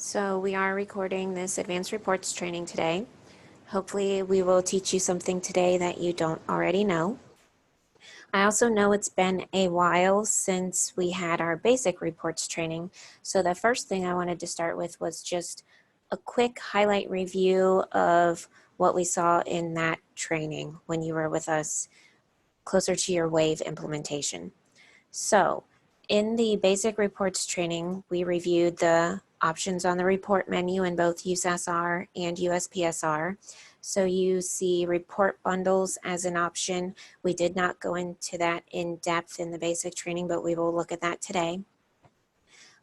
So we are recording this advanced reports training today. Hopefully we will teach you something today that you don't already know. I also know it's been a while since we had our basic reports training. So the first thing I wanted to start with was just a quick highlight review of what we saw in that training when you were with us closer to your wave implementation. So in the basic reports training, we reviewed the options on the report menu in both USSR and USPSR. So you see report bundles as an option. We did not go into that in depth in the basic training, but we will look at that today.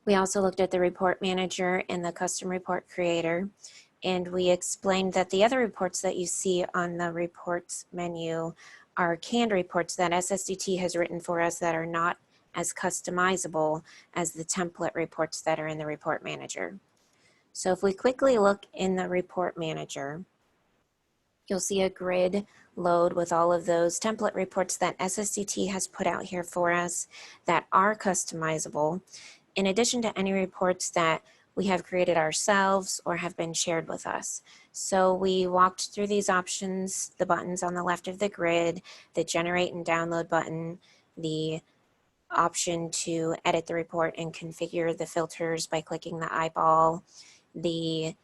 We also looked at the report manager and the custom report creator. And we explained that the other reports that you see on the reports menu are canned reports that SSDT has written for us that are not as customizable as the template reports that are in the report manager. So if we quickly look in the report manager, you'll see a grid load with all of those template reports that SSDT has put out here for us that are customizable, in addition to any reports that we have created ourselves or have been shared with us. So we walked through these options, the buttons on the left of the grid, the generate and download button, the option to edit the report and configure the filters by clicking the eyeball, the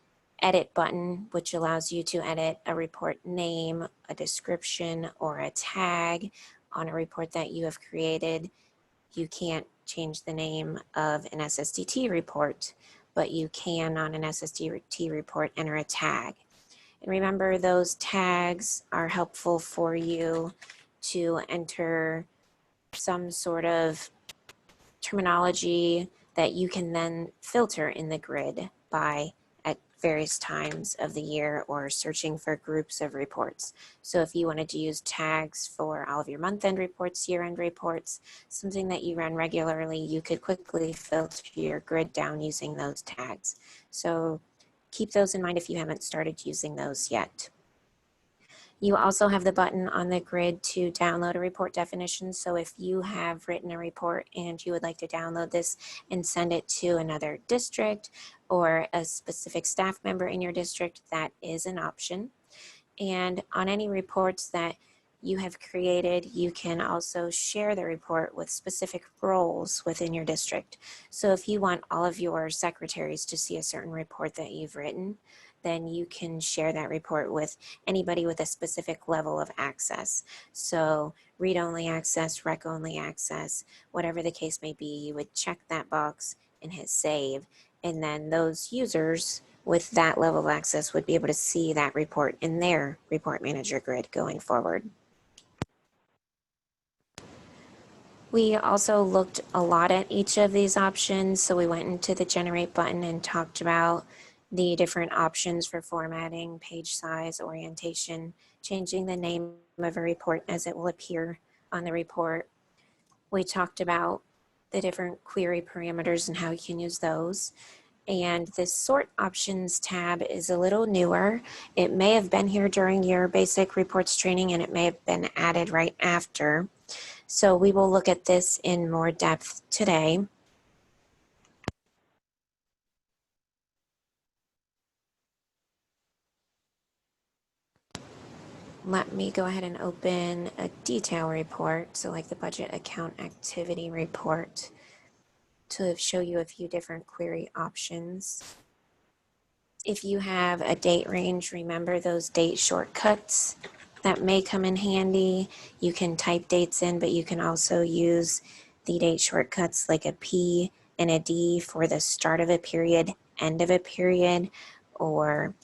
edit button, which allows you to edit a report name, a description, or a tag on a report that you have created. You can't change the name of an SSDT report, but you can on an SSDT report enter a tag. And remember, those tags are helpful for you to enter some sort of terminology that you can then filter in the grid by at various times of the year or searching for groups of reports. So if you wanted to use tags for all of your month-end reports, year-end reports, something that you run regularly, you could quickly filter your grid down using those tags. So keep those in mind if you haven't started using those yet. You also have the button on the grid to download a report definition. So if you have written a report and you would like to download this and send it to another district or a specific staff member in your district, that is an option. And on any reports that you have created, you can also share the report with specific roles within your district. So if you want all of your secretaries to see a certain report that you've written, then you can share that report with anybody with a specific level of access. So read-only access, rec-only access, whatever the case may be, you would check that box and hit save. And then those users with that level of access would be able to see that report in their report manager grid going forward. We also looked a lot at each of these options. So we went into the generate button and talked about the different options for formatting, page size, orientation, changing the name of a report as it will appear on the report. We talked about the different query parameters and how you can use those. And this sort options tab is a little newer. It may have been here during your basic reports training and it may have been added right after. So we will look at this in more depth today. Let me go ahead and open a detail report, so like the budget account activity report, to show you a few different query options. If you have a date range, remember those date shortcuts that may come in handy. You can type dates in, but you can also use the date shortcuts like a P and a D for the start of a period, end of a period, or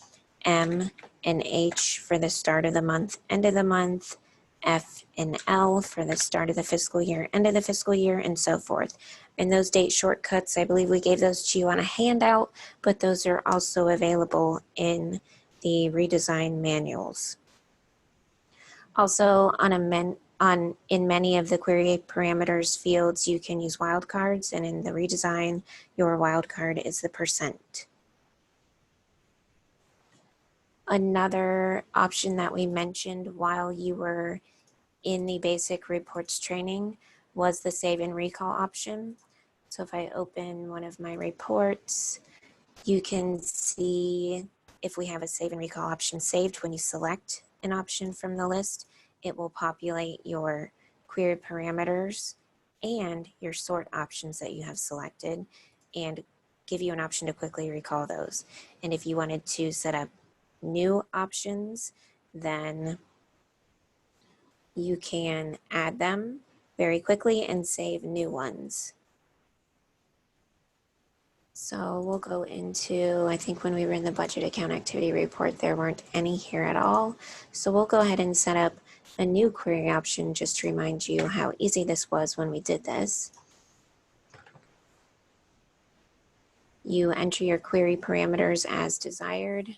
M and H for the start of the month, end of the month, F and L for the start of the fiscal year, end of the fiscal year, and so forth. And those date shortcuts, I believe we gave those to you on a handout, but those are also available in the Redesign manuals. Also, in many of the query parameters fields, you can use wildcards, and in the Redesign, your wildcard is the %. Another option that we mentioned while you were in the basic reports training was the save and recall option. So if I open one of my reports, You can see if we have a save and recall option saved. When you select an option from the list, it will populate your query parameters and your sort options that you have selected and give you an option to quickly recall those. And if you wanted to set up new options, then you can add them very quickly and save new ones. So we'll go into, I think when we were in the budget account activity report, there weren't any here at all. So we'll go ahead and set up a new query option just to remind you how easy this was when we did this. You enter your query parameters as desired.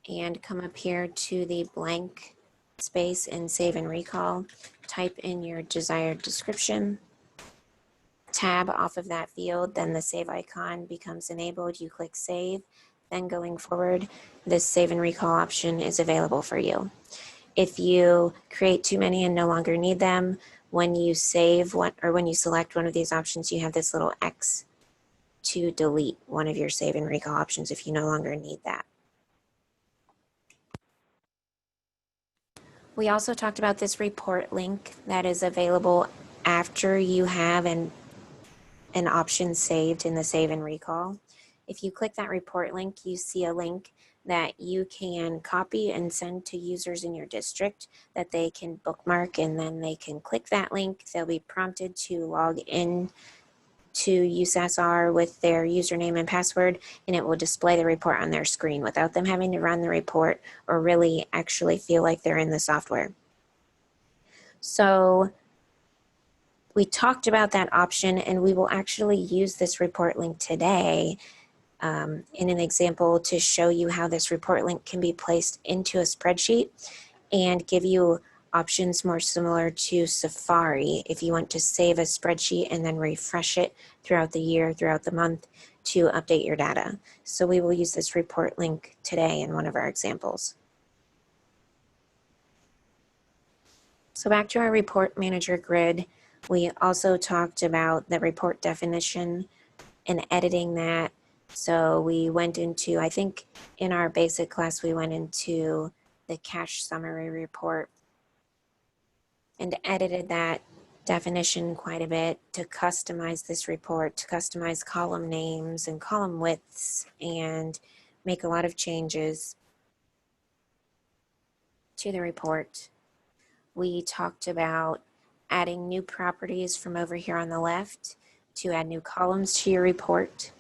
And come up here to the blank space in save and recall. Type in your desired description. Tab off of that field, then the save icon becomes enabled. You click save. Then going forward, this save and recall option is available for you. If you create too many and no longer need them, when you save one or when you select one of these options, you have this little X to delete one of your save and recall options if you no longer need that. We also talked about this report link that is available after you have an option saved in the save and recall. If you click that report link, you see a link that you can copy and send to users in your district that they can bookmark, and then they can click that link. They'll be prompted to log in to USASR with their username and password, and it will display the report on their screen without them having to run the report or really actually feel like they're in the software. So we talked about that option, and we will actually use this report link today in an example to show you how this report link can be placed into a spreadsheet and give you options more similar to Safari if you want to save a spreadsheet and then refresh it throughout the year, throughout the month to update your data. So we will use this report link today in one of our examples. So back to our report manager grid, we also talked about the report definition and editing that. So we went into, I think in our basic class, we went into the cash summary report and edited that definition quite a bit to customize this report, to customize column names and column widths and make a lot of changes to the report. We talked about adding new properties from over here on the left to add new columns to your report.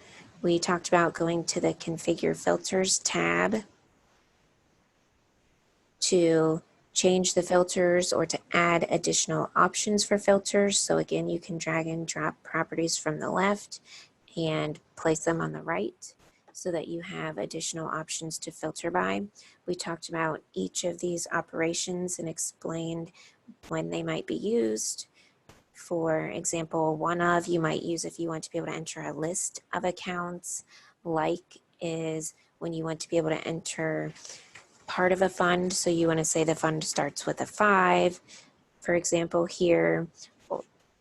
We talked about going to the Configure Filters tab to change the filters or to add additional options for filters. So again, you can drag and drop properties from the left and place them on the right so that you have additional options to filter by. We talked about each of these operations and explained when they might be used. For example, one of you might use if you want to be able to enter a list of accounts. Like is when you want to be able to enter part of a fund. So you want to say the fund starts with a 5, for example, here,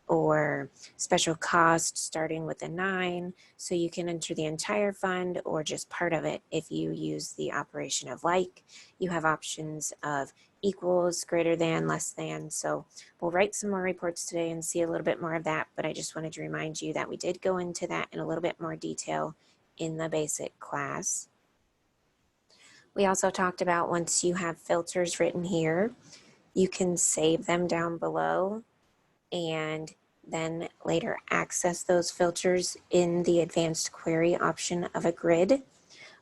or special cost starting with a 9. So you can enter the entire fund or just part of it if you use the operation of like. You have options of equals, greater than, less than. So we'll write some more reports today and see a little bit more of that, but I just wanted to remind you that we did go into that in a little bit more detail in the basic class. We also talked about once you have filters written here, you can save them down below and then later access those filters in the advanced query option of a grid.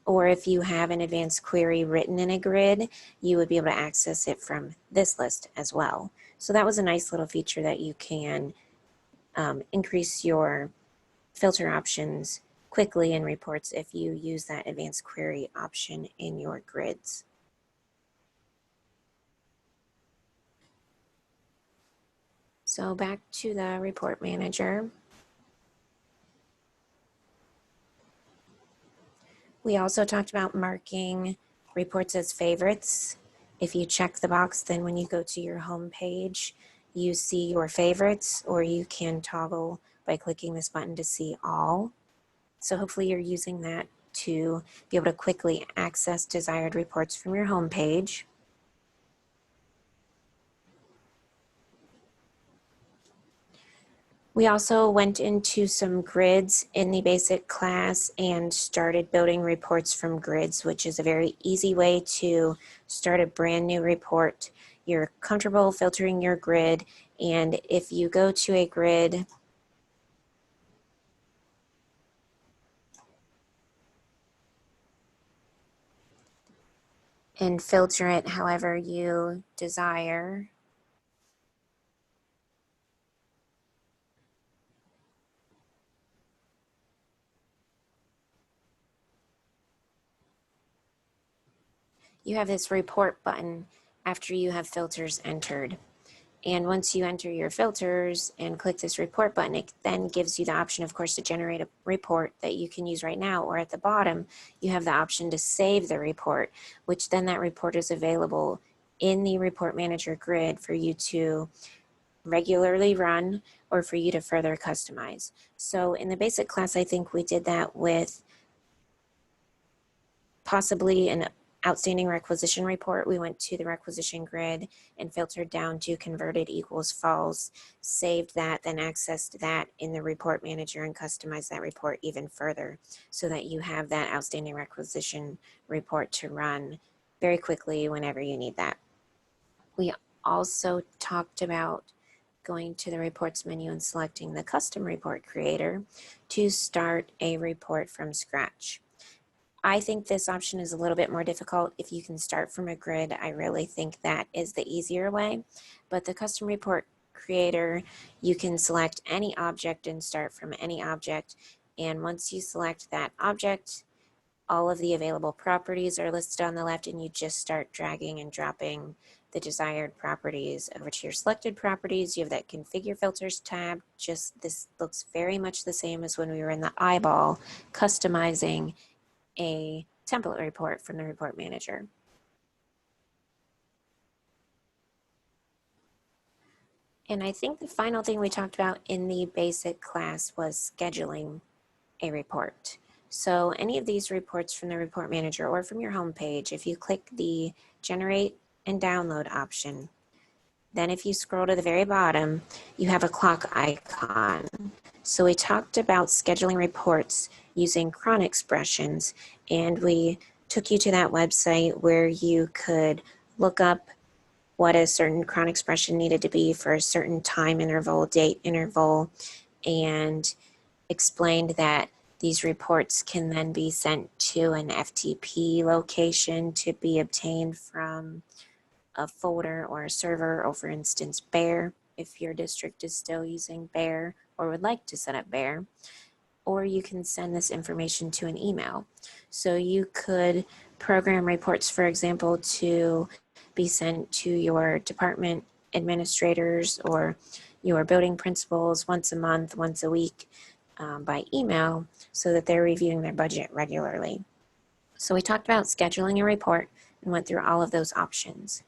Or if you have an advanced query written in a grid, you would be able to access it from this list as well. So that was a nice little feature that you can increase your filter options quickly in reports if you use that advanced query option in your grids. So back to the report manager. We also talked about marking reports as favorites. If you check the box, then when you go to your home page, you see your favorites, or you can toggle by clicking this button to see all. So hopefully you're using that to be able to quickly access desired reports from your home page. We also went into some grids in the basic class and started building reports from grids, which is a very easy way to start a brand new report. You're comfortable filtering your grid, and if you go to a grid and filter it however you desire, you have this report button after you have filters entered. And once you enter your filters and click this report button, it then gives you the option, of course, to generate a report that you can use right now. Or at the bottom, you have the option to save the report, which then that report is available in the Report Manager grid for you to regularly run or for you to further customize. So in the basic class, I think we did that with possibly an outstanding requisition report. We went to the requisition grid and filtered down to converted equals false, saved that, then accessed that in the report manager and customized that report even further so that you have that outstanding requisition report to run very quickly whenever you need that. We also talked about going to the reports menu and selecting the custom report creator to start a report from scratch. I think this option is a little bit more difficult. If you can start from a grid, I really think that is the easier way. But the custom report creator, you can select any object and start from any object. And once you select that object, all of the available properties are listed on the left, and you just start dragging and dropping the desired properties over to your selected properties. You have that configure filters tab. Just this looks very much the same as when we were in the eyeball customizing a template report from the report manager. And I think the final thing we talked about in the basic class was scheduling a report. So any of these reports from the report manager or from your home page, if you click the generate and download option, then if you scroll to the very bottom, you have a clock icon. So we talked about scheduling reports using cron expressions, and we took you to that website where you could look up what a certain cron expression needed to be for a certain time interval, date interval, and explained that these reports can then be sent to an FTP location to be obtained from a folder or a server, or for instance, Bear, if your district is still using Bear or would like to set up Bear, or you can send this information to an email. So you could program reports, for example, to be sent to your department administrators or your building principals once a month, once a week by email so that they're reviewing their budget regularly. So we talked about scheduling a report and went through all of those options.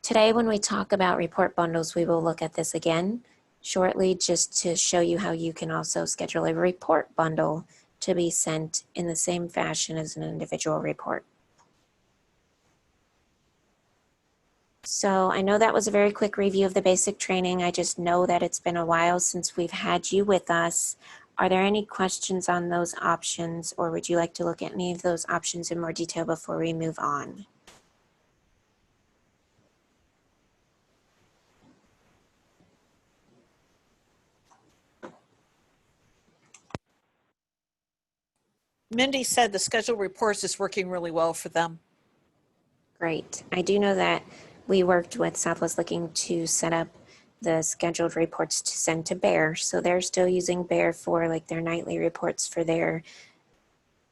Today, when we talk about report bundles, we will look at this again shortly just to show you how you can also schedule a report bundle to be sent in the same fashion as an individual report. So I know that was a very quick review of the basic training. I just know that it's been a while since we've had you with us. Are there any questions on those options, or would you like to look at any of those options in more detail before we move on? Mindy said the scheduled reports is working really well for them. Great. I do know that we worked with Southwest Looking to set up the scheduled reports to send to Bear. So they're still using Bear for like their nightly reports for their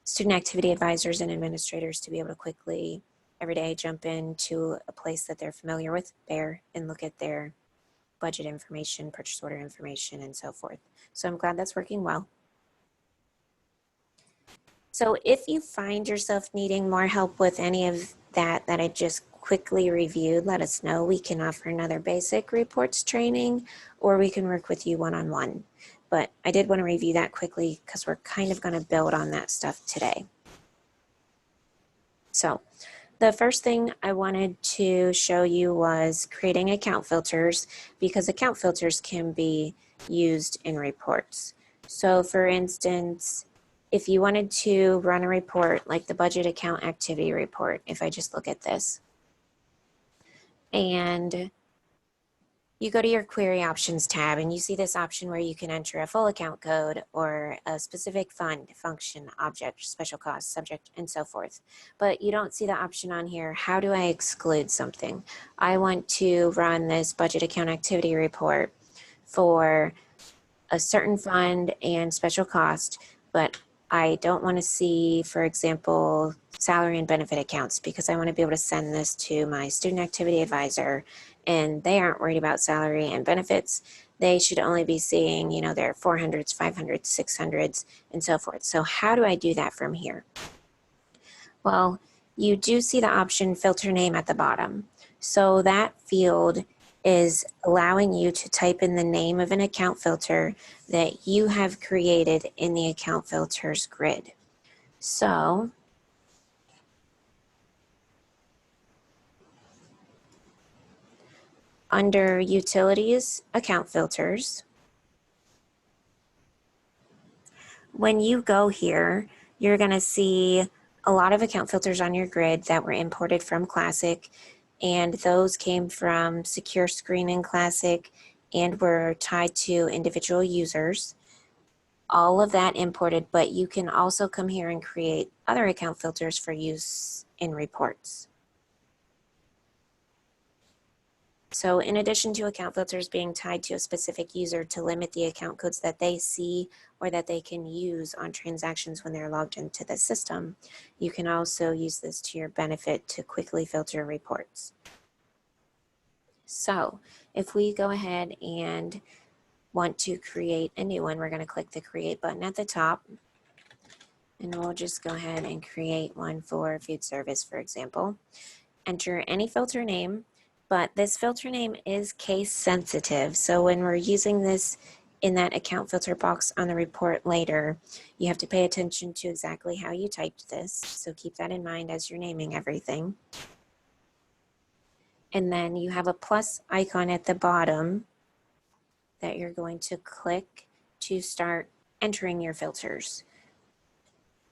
student activity advisors and administrators to be able to quickly every day jump into a place that they're familiar with, Bear, and look at their budget information, purchase order information, and so forth. So I'm glad that's working well. So if you find yourself needing more help with any of that I just quickly reviewed, let us know. We can offer another basic reports training, or we can work with you one-on-one. But I did want to review that quickly because we're kind of going to build on that stuff today. So the first thing I wanted to show you was creating account filters, because account filters can be used in reports. So for instance, if you wanted to run a report like the budget account activity report, if I just look at this, and you go to your query options tab and you see this option where you can enter a full account code or a specific fund, function, object, special cost, subject, and so forth. But you don't see the option on here, how do I exclude something? I want to run this budget account activity report for a certain fund and special cost, but I don't want to see, for example, salary and benefit accounts, because I want to be able to send this to my student activity advisor and they aren't worried about salary and benefits. They should only be seeing, you know, their 400s, 500s, 600s, and so forth. So how do I do that from here? Well, you do see the option filter name at the bottom. So that field is allowing you to type in the name of an account filter that you have created in the account filters grid. So under utilities, account filters, when you go here, you're going to see a lot of account filters on your grid that were imported from Classic, and those came from Secure Screening Classic and were tied to individual users. All of that imported, but you can also come here and create other account filters for use in reports. So in addition to account filters being tied to a specific user to limit the account codes that they see or that they can use on transactions when they're logged into the system, you can also use this to your benefit to quickly filter reports. So if we go ahead and want to create a new one, we're going to click the create button at the top, and we'll just go ahead and create one for food service, for example. Enter any filter name, but this filter name is case sensitive. So when we're using this in that account filter box on the report later, you have to pay attention to exactly how you typed this. So keep that in mind as you're naming everything. And then you have a plus icon at the bottom that you're going to click to start entering your filters.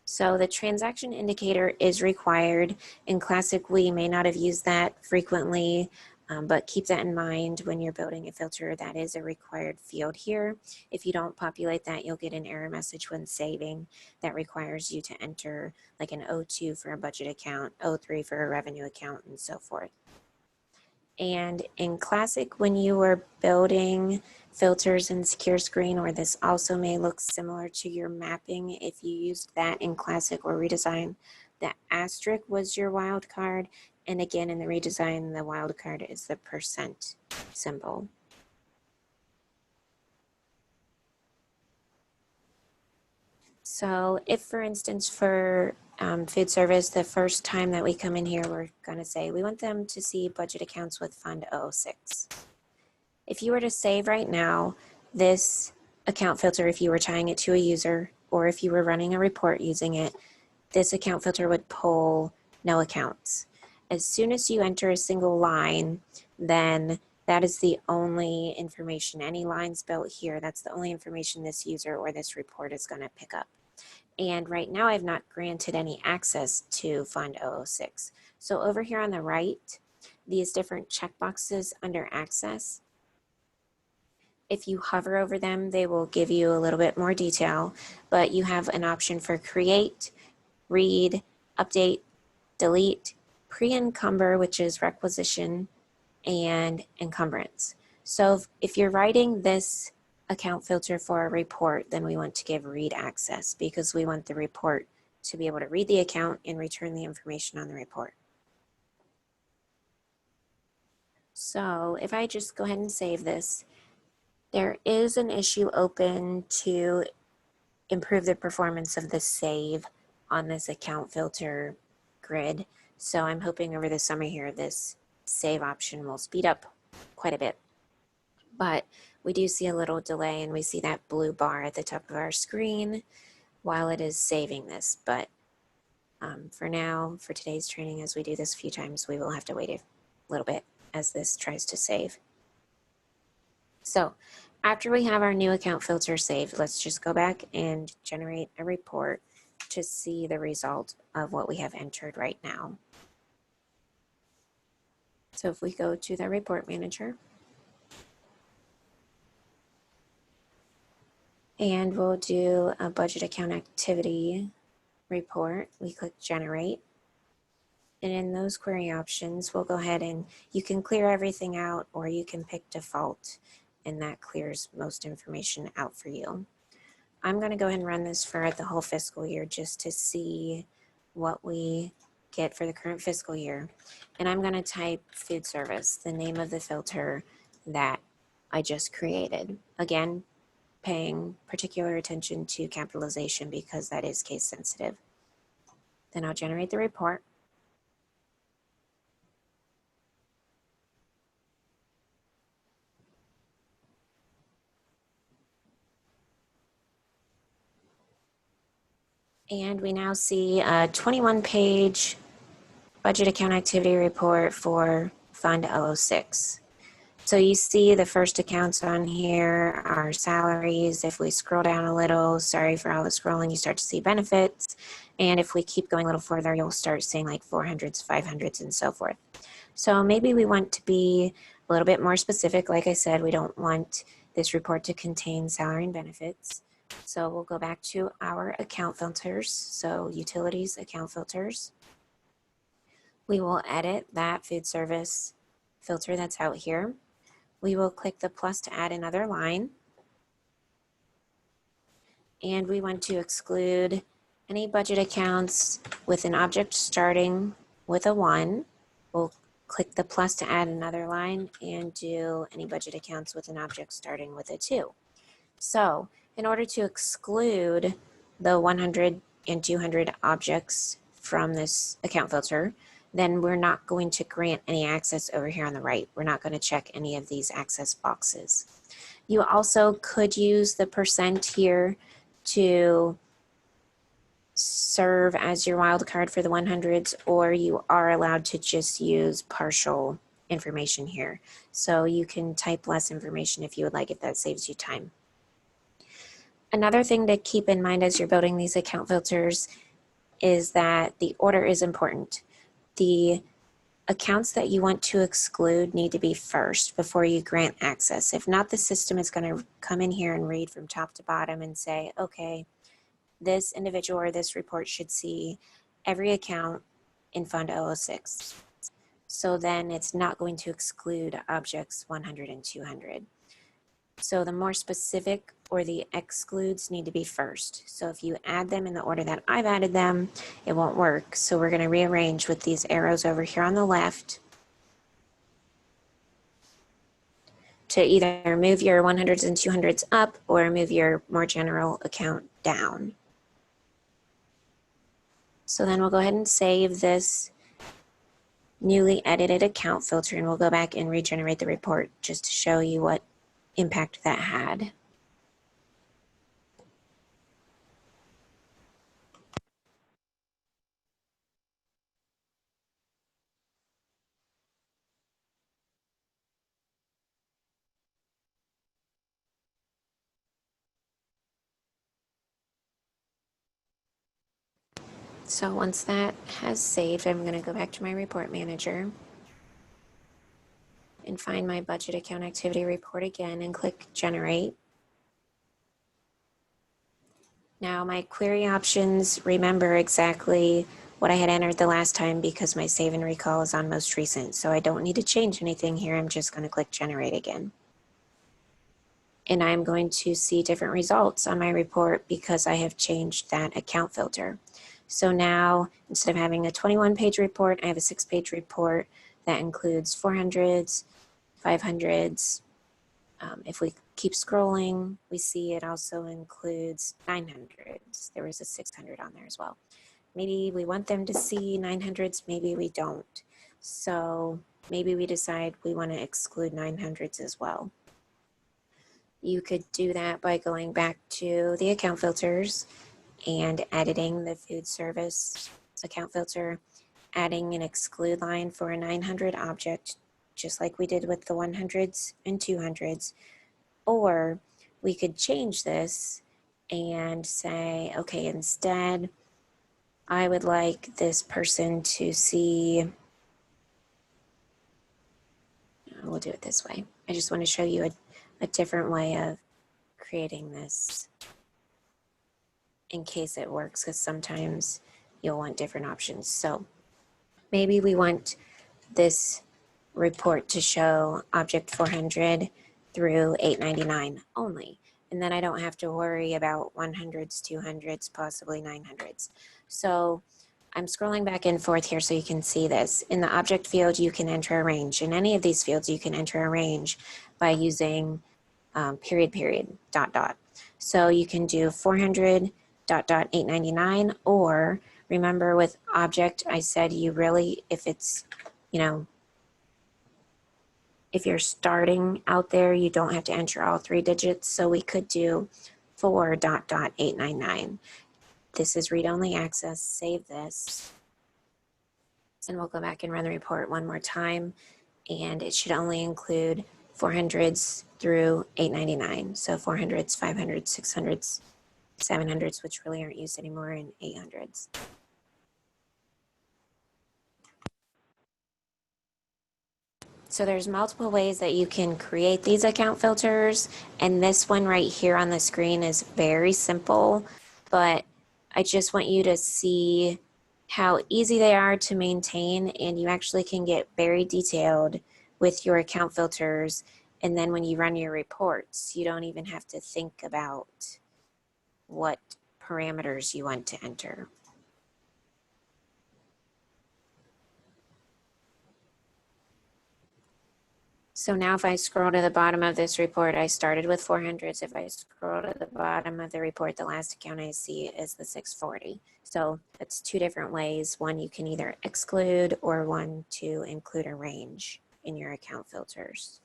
So the transaction indicator is required. In Classic, we may not have used that frequently, but keep that in mind when you're building a filter. That is a required field here. If you don't populate that, you'll get an error message when saving that requires you to enter like an O2 for a budget account, O3 for a revenue account, and so forth. And in Classic, when you were building filters in Secure Screen, or this also may look similar to your mapping if you used that in Classic or Redesign, the asterisk was your wildcard. And again, in the Redesign, the wildcard is the percent symbol. So if, for instance, for food service, the first time that we come in here, we're going to say we want them to see budget accounts with Fund 006. If you were to save right now, this account filter, if you were tying it to a user or if you were running a report using it, this account filter would pull no accounts. As soon as you enter a single line, then that is the only information, any lines built here, that's the only information this user or this report is going to pick up. And right now I've not granted any access to Fund 006. So over here on the right, these different checkboxes under access, if you hover over them, they will give you a little bit more detail, but you have an option for create, read, update, delete, pre-encumber, which is requisition, and encumbrance. So if you're writing this account filter for a report, then we want to give read access because we want the report to be able to read the account and return the information on the report. So if I just go ahead and save this, there is an issue open to improve the performance of the save on this account filter grid. So I'm hoping over the summer here, this save option will speed up quite a bit. But we do see a little delay and we see that blue bar at the top of our screen while it is saving this. But for now, for today's training, as we do this a few times, we will have to wait a little bit as this tries to save. So after we have our new account filter saved, let's just go back and generate a report to see the result of what we have entered right now. So if we go to the report manager, and we'll do a budget account activity report, we click generate. And in those query options, we'll go ahead and you can clear everything out or you can pick default, and that clears most information out for you. I'm going to go ahead and run this for the whole fiscal year just to see what we get for the current fiscal year. And I'm going to type food service, the name of the filter that I just created. Again, paying particular attention to capitalization because that is case sensitive. Then I'll generate the report. And we now see a 21-page budget account activity report for Fund 006. So you see the first accounts on here are salaries. If we scroll down a little, sorry for all the scrolling, you start to see benefits. And if we keep going a little further, you'll start seeing like 400s, 500s, and so forth. So maybe we want to be a little bit more specific. Like I said, we don't want this report to contain salary and benefits. So we'll go back to our account filters. So utilities account filters. We will edit that food service filter that's out here. We will click the plus to add another line. And we want to exclude any budget accounts with an object starting with a 1. We'll click the plus to add another line and do any budget accounts with an object starting with a 2. So in order to exclude the 100 and 200 objects from this account filter, then we're not going to grant any access over here on the right. We're not going to check any of these access boxes. You also could use the percent here to serve as your wildcard for the 100s, or you are allowed to just use partial information here. So you can type less information if you would like, if that saves you time. Another thing to keep in mind as you're building these account filters is that the order is important. The accounts that you want to exclude need to be first before you grant access. If not, the system is going to come in here and read from top to bottom and say, okay, this individual or this report should see every account in Fund 006. So then it's not going to exclude objects 100 and 200. So the more specific or the excludes need to be first. So if you add them in the order that I've added them, it won't work. So we're going to rearrange with these arrows over here on the left to either move your 100s and 200s up or move your more general account down. So then we'll go ahead and save this newly edited account filter, and we'll go back and regenerate the report just to show you what impact that had. So once that has saved, I'm going to go back to my report manager and find my budget account activity report again and click generate. Now my query options remember exactly what I had entered the last time because my save and recall is on most recent. So I don't need to change anything here. I'm just going to click generate again. And I'm going to see different results on my report because I have changed that account filter. So now, instead of having a 21-page report, I have a 6-page report that includes 400s, 500s. If we keep scrolling, we see it also includes 900s. There was a 600 on there as well. maybe we want them to see 900s, maybe we don't. So maybe we decide we want to exclude 900s as well. You could do that by going back to the account filters and editing the food service account filter, adding an exclude line for a 900 object, just like we did with the 100s and 200s. Or we could change this and say, okay, instead, I would like this person to see, we'll do it this way. I just want to show you a different way of creating this in case it works, because sometimes you'll want different options. So maybe we want this report to show object 400 through 899 only. And then I don't have to worry about 100s, 200s, possibly 900s. So I'm scrolling back and forth here so you can see this. In the object field, you can enter a range. In any of these fields, you can enter a range by using period, period, dot, dot. So you can do 400, dot, dot, 899, or remember with object, I said you really, if it's, you know, if you're starting out there, you don't have to enter all 3 digits. So we could do 4, dot, dot, 899. This is read-only access. Save this. And we'll go back and run the report one more time. And it should only include 400s through 899. So 400s, 500s, 600s, 700s, which really aren't used anymore, and 800s. So there's multiple ways that you can create these account filters. And this one right here on the screen is very simple, but I just want you to see how easy they are to maintain, and you actually can get very detailed with your account filters. And then when you run your reports, you don't even have to think about what parameters you want to enter. So now if I scroll to the bottom of this report, I started with 400s. If I scroll to the bottom of the report, the last account I see is the 640. So that's 2 different ways. One, you can either exclude, or one to include a range in your account filters.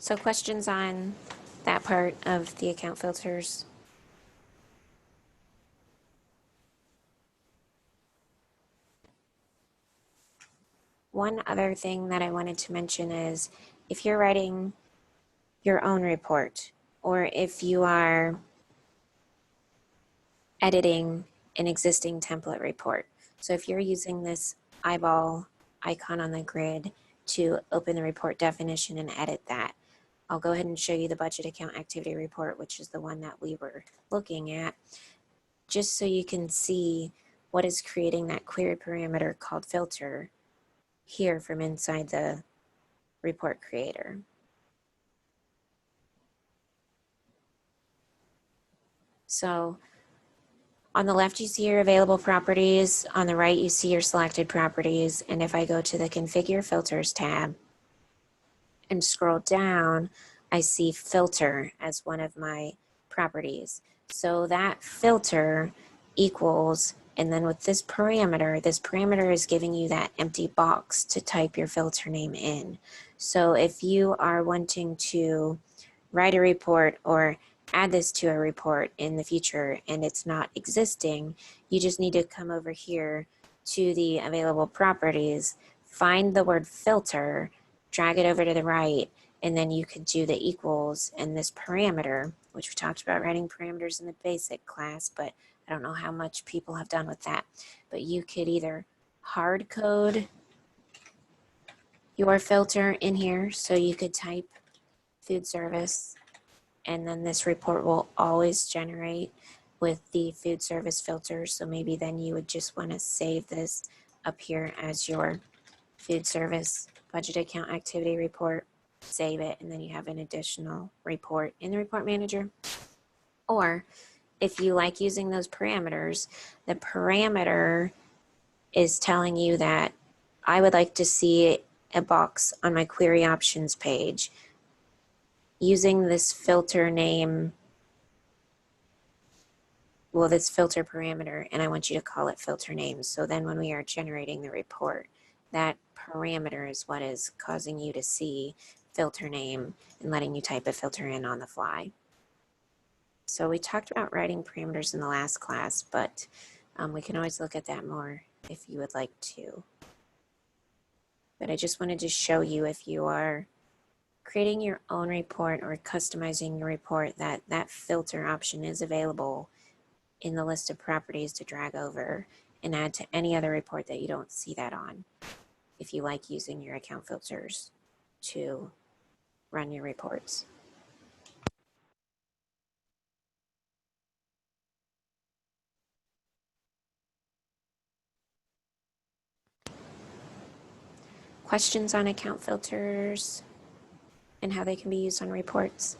So questions on that part of the account filters? One other thing that I wanted to mention is if you're writing your own report, or if you are editing an existing template report. So if you're using this eyeball icon on the grid to open the report definition and edit that, I'll go ahead and show you the budget account activity report, which is the one that we were looking at, just so you can see what is creating that query parameter called filter here from inside the report creator. So on the left, you see your available properties. On the right, you see your selected properties. And if I go to the Configure Filters tab and scroll down, I see Filter as one of my properties. So that filter equals, and then with this parameter is giving you that empty box to type your filter name in. So if you are wanting to write a report or add this to a report in the future and it's not existing, you just need to come over here to the available properties, find the word filter, drag it over to the right, and then you could do the equals and this parameter, which we talked about writing parameters in the basic class, but I don't know how much people have done with that. But you could either hard code your filter in here, so you could type food service, and then this report will always generate with the food service filter. So maybe then you would just want to save this up here as your food service, budget account activity report, save it, and then you have an additional report in the report manager. Or if you like using those parameters, the parameter is telling you that I would like to see a box on my query options page using this filter name, well, this filter parameter, and I want you to call it filter name. So then when we are generating the report, that parameter is what is causing you to see filter name and letting you type a filter in on the fly. So we talked about writing parameters in the last class, but we can always look at that more if you would like to. But I just wanted to show you, if you are creating your own report or customizing your report, that that filter option is available in the list of properties to drag over and add to any other report that you don't see that on, if you like using your account filters to run your reports. Questions on account filters and how they can be used on reports?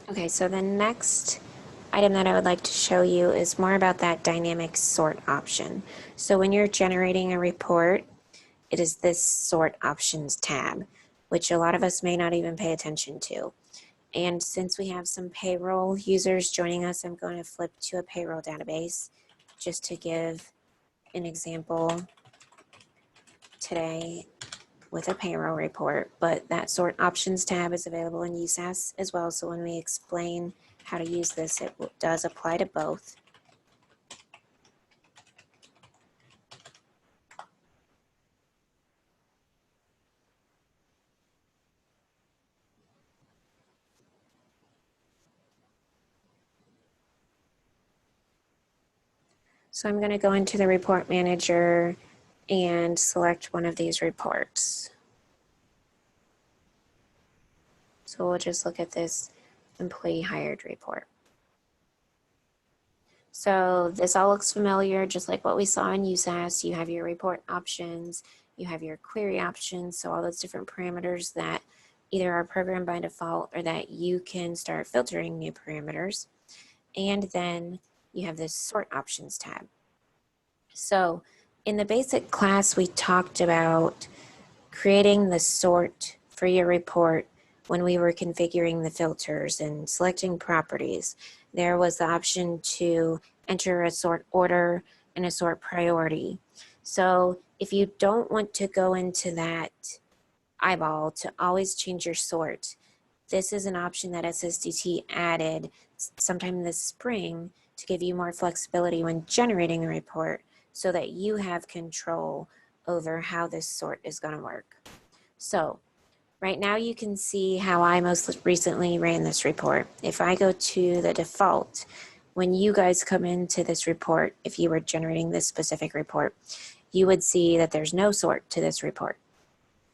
Okay, so the next item that I would like to show you is more about that dynamic sort option. So when you're generating a report, it is this sort options tab, which a lot of us may not even pay attention to. And since we have some payroll users joining us, I'm going to flip to a payroll database just to give an example today with a payroll report. But that sort options tab is available in USAS as well. So when we explain how to use this, it does apply to both. So I'm going to go into the report manager and select one of these reports. So we'll just look at this employee hired report. So this all looks familiar, just like what we saw in USAS. You have your report options, you have your query options, so all those different parameters that either are programmed by default or that you can start filtering new parameters. And then you have this sort options tab. So in the basic class, we talked about creating the sort for your report. When we were configuring the filters and selecting properties, there was the option to enter a sort order and a sort priority. So if you don't want to go into that eyeball to always change your sort, this is an option that SSDT added sometime this spring to give you more flexibility when generating a report so that you have control over how this sort is going to work. So right now you can see how I most recently ran this report. If I go to the default, when you guys come into this report, if you were generating this specific report, you would see that there's no sort to this report.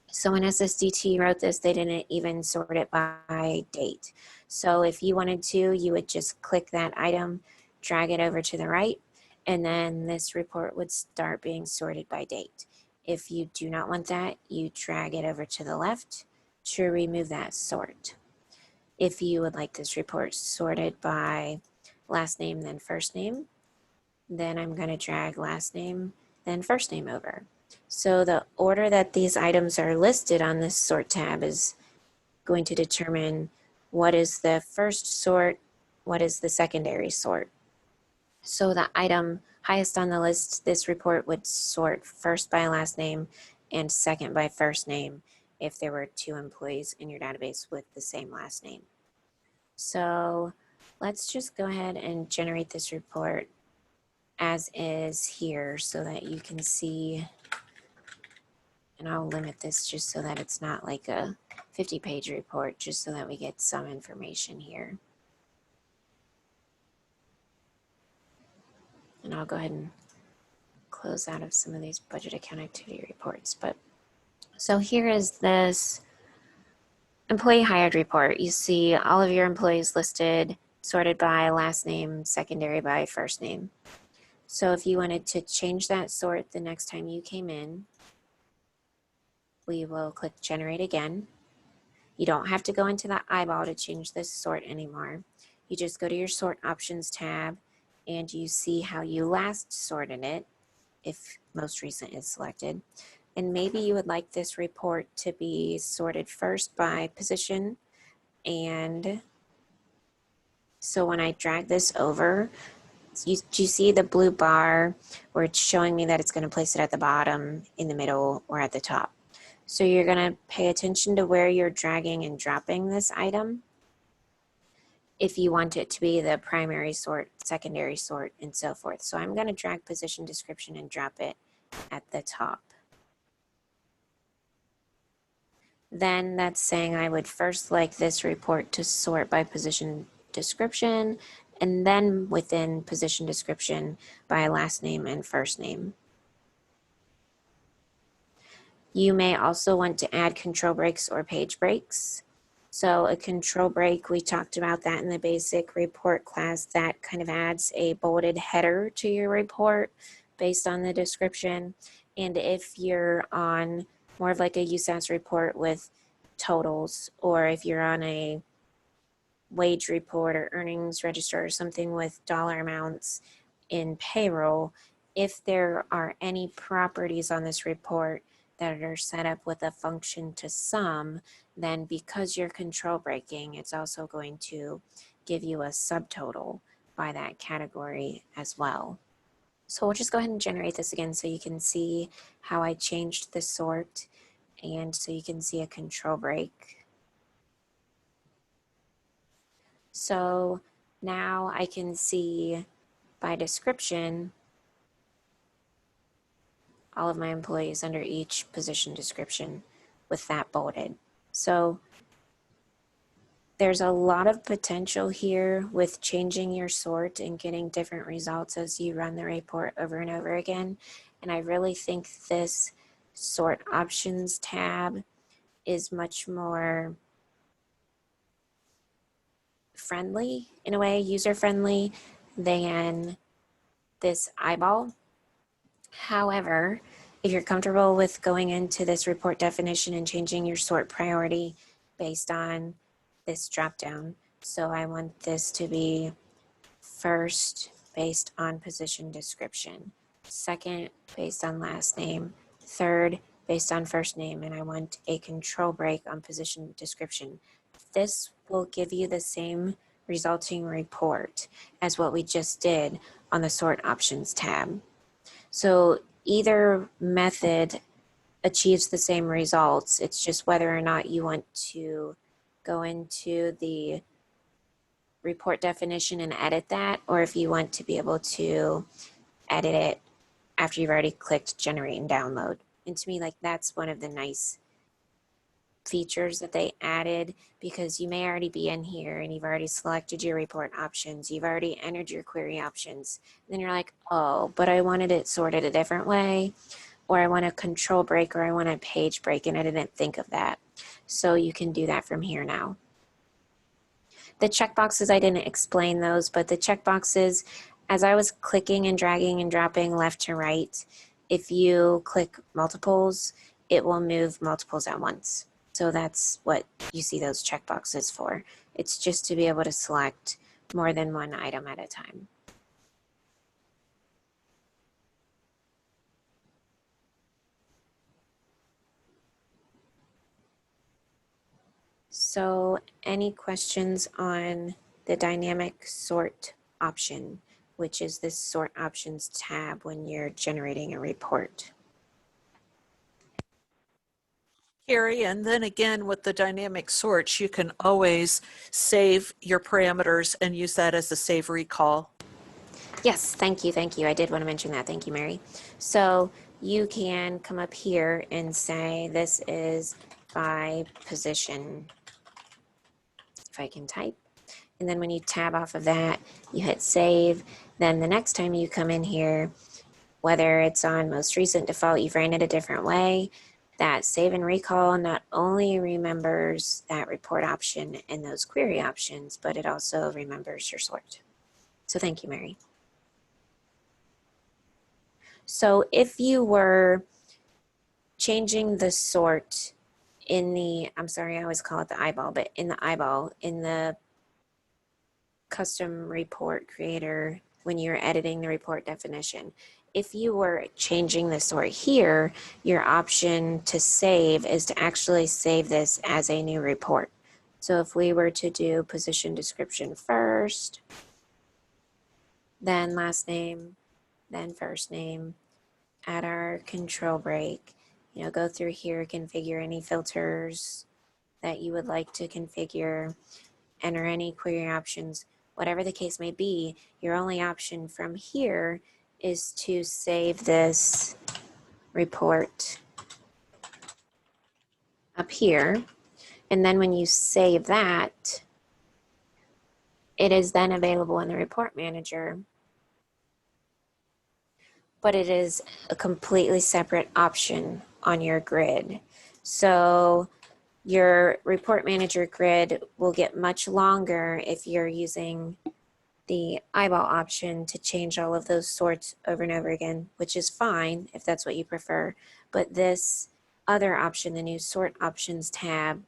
So when SSDT wrote this, they didn't even sort it by date. So if you wanted to, you would just click that item, drag it over to the right, and then this report would start being sorted by date. If you do not want that, you drag it over to the left to remove that sort. If you would like this report sorted by last name, then first name, then I'm going to drag last name, then first name over. So the order that these items are listed on this sort tab is going to determine what is the first sort, what is the secondary sort. So the item highest on the list, this report would sort first by last name and second by first name if there were two employees in your database with the same last name. So let's just go ahead and generate this report as is here so that you can see, and I'll limit this just so that it's not like a 50-page report, just so that we get some information here. And I'll go ahead and close out of some of these budget account activity reports. But so here is this employee hired report. You see all of your employees listed, sorted by last name, secondary by first name. So if you wanted to change that sort the next time you came in, we will click generate again. You don't have to go into the eyeball to change this sort anymore. You just go to your sort options tab and you see how you last sorted it if most recent is selected. And maybe you would like this report to be sorted first by position. And so when I drag this over, do you see the blue bar where it's showing me that it's going to place it at the bottom, in the middle, or at the top? So you're going to pay attention to where you're dragging and dropping this item if you want it to be the primary sort, secondary sort, and so forth. So I'm going to drag position description and drop it at the top. Then that's saying I would first like this report to sort by position description, and then within position description by last name and first name. You may also want to add control breaks or page breaks. So a control break, we talked about that in the basic report class. That kind of adds a bolded header to your report based on the description. And if you're on more of like a USAS report with totals, or if you're on a wage report or earnings register or something with dollar amounts in payroll, if there are any properties on this report that are set up with a function to sum, then because you're control breaking, it's also going to give you a subtotal by that category as well. So we'll just go ahead and generate this again so you can see how I changed the sort, and so you can see a control break. So now I can see by description all of my employees under each position description with that bolded. So there's a lot of potential here with changing your sort and getting different results as you run the report over and over again. And I really think this sort options tab is much more friendly, in a way, user friendly, than this eyeball. However, if you're comfortable with going into this report definition and changing your sort priority based on this dropdown, so I want this to be first based on position description, second based on last name, third based on first name, and I want a control break on position description. This will give you the same resulting report as what we just did on the sort options tab. So either method achieves the same results. It's just whether or not you want to go into the report definition and edit that, or if you want to be able to edit it after you've already clicked generate and download. And to me, like, that's one of the nice features that they added, because you may already be in here and you've already selected your report options, you've already entered your query options, and then you're like, oh, but I wanted it sorted a different way, or I want a control break, or I want a page break, and I didn't think of that. So you can do that from here now. The checkboxes, I didn't explain those, but the checkboxes, as I was clicking and dragging and dropping left to right, if you click multiples, it will move multiples at once. So that's what you see those checkboxes for. It's just to be able to select more than one item at a time. So any questions on the dynamic sort option, which is this sort options tab when you're generating a report? Carrie, and then again with the dynamic sorts, you can always save your parameters and use that as a save recall. Yes, thank you, thank you. I did want to mention that. Thank you, Mary. So you can come up here and say this is by position, if I can type. And then when you tab off of that, you hit save. Then the next time you come in here, whether it's on most recent default, you've ran it a different way, that save and recall not only remembers that report option and those query options, but it also remembers your sort. So thank you, Mary. So if you were changing the sort in the, I'm sorry, I always call it the eyeball, but in the eyeball, in the custom report creator, when you're editing the report definition, if you were changing the sort here, your option to save is to actually save this as a new report. So if we were to do position description first, then last name, then first name, add our control break, go through here, configure any filters that you would like to configure, enter any query options, whatever the case may be, your only option from here is to save this report up here. And then when you save that, it is then available in the report manager, but it is a completely separate option on your grid. So your report manager grid will get much longer if you're using the eyeball option to change all of those sorts over and over again, which is fine if that's what you prefer. But this other option, the new sort options tab,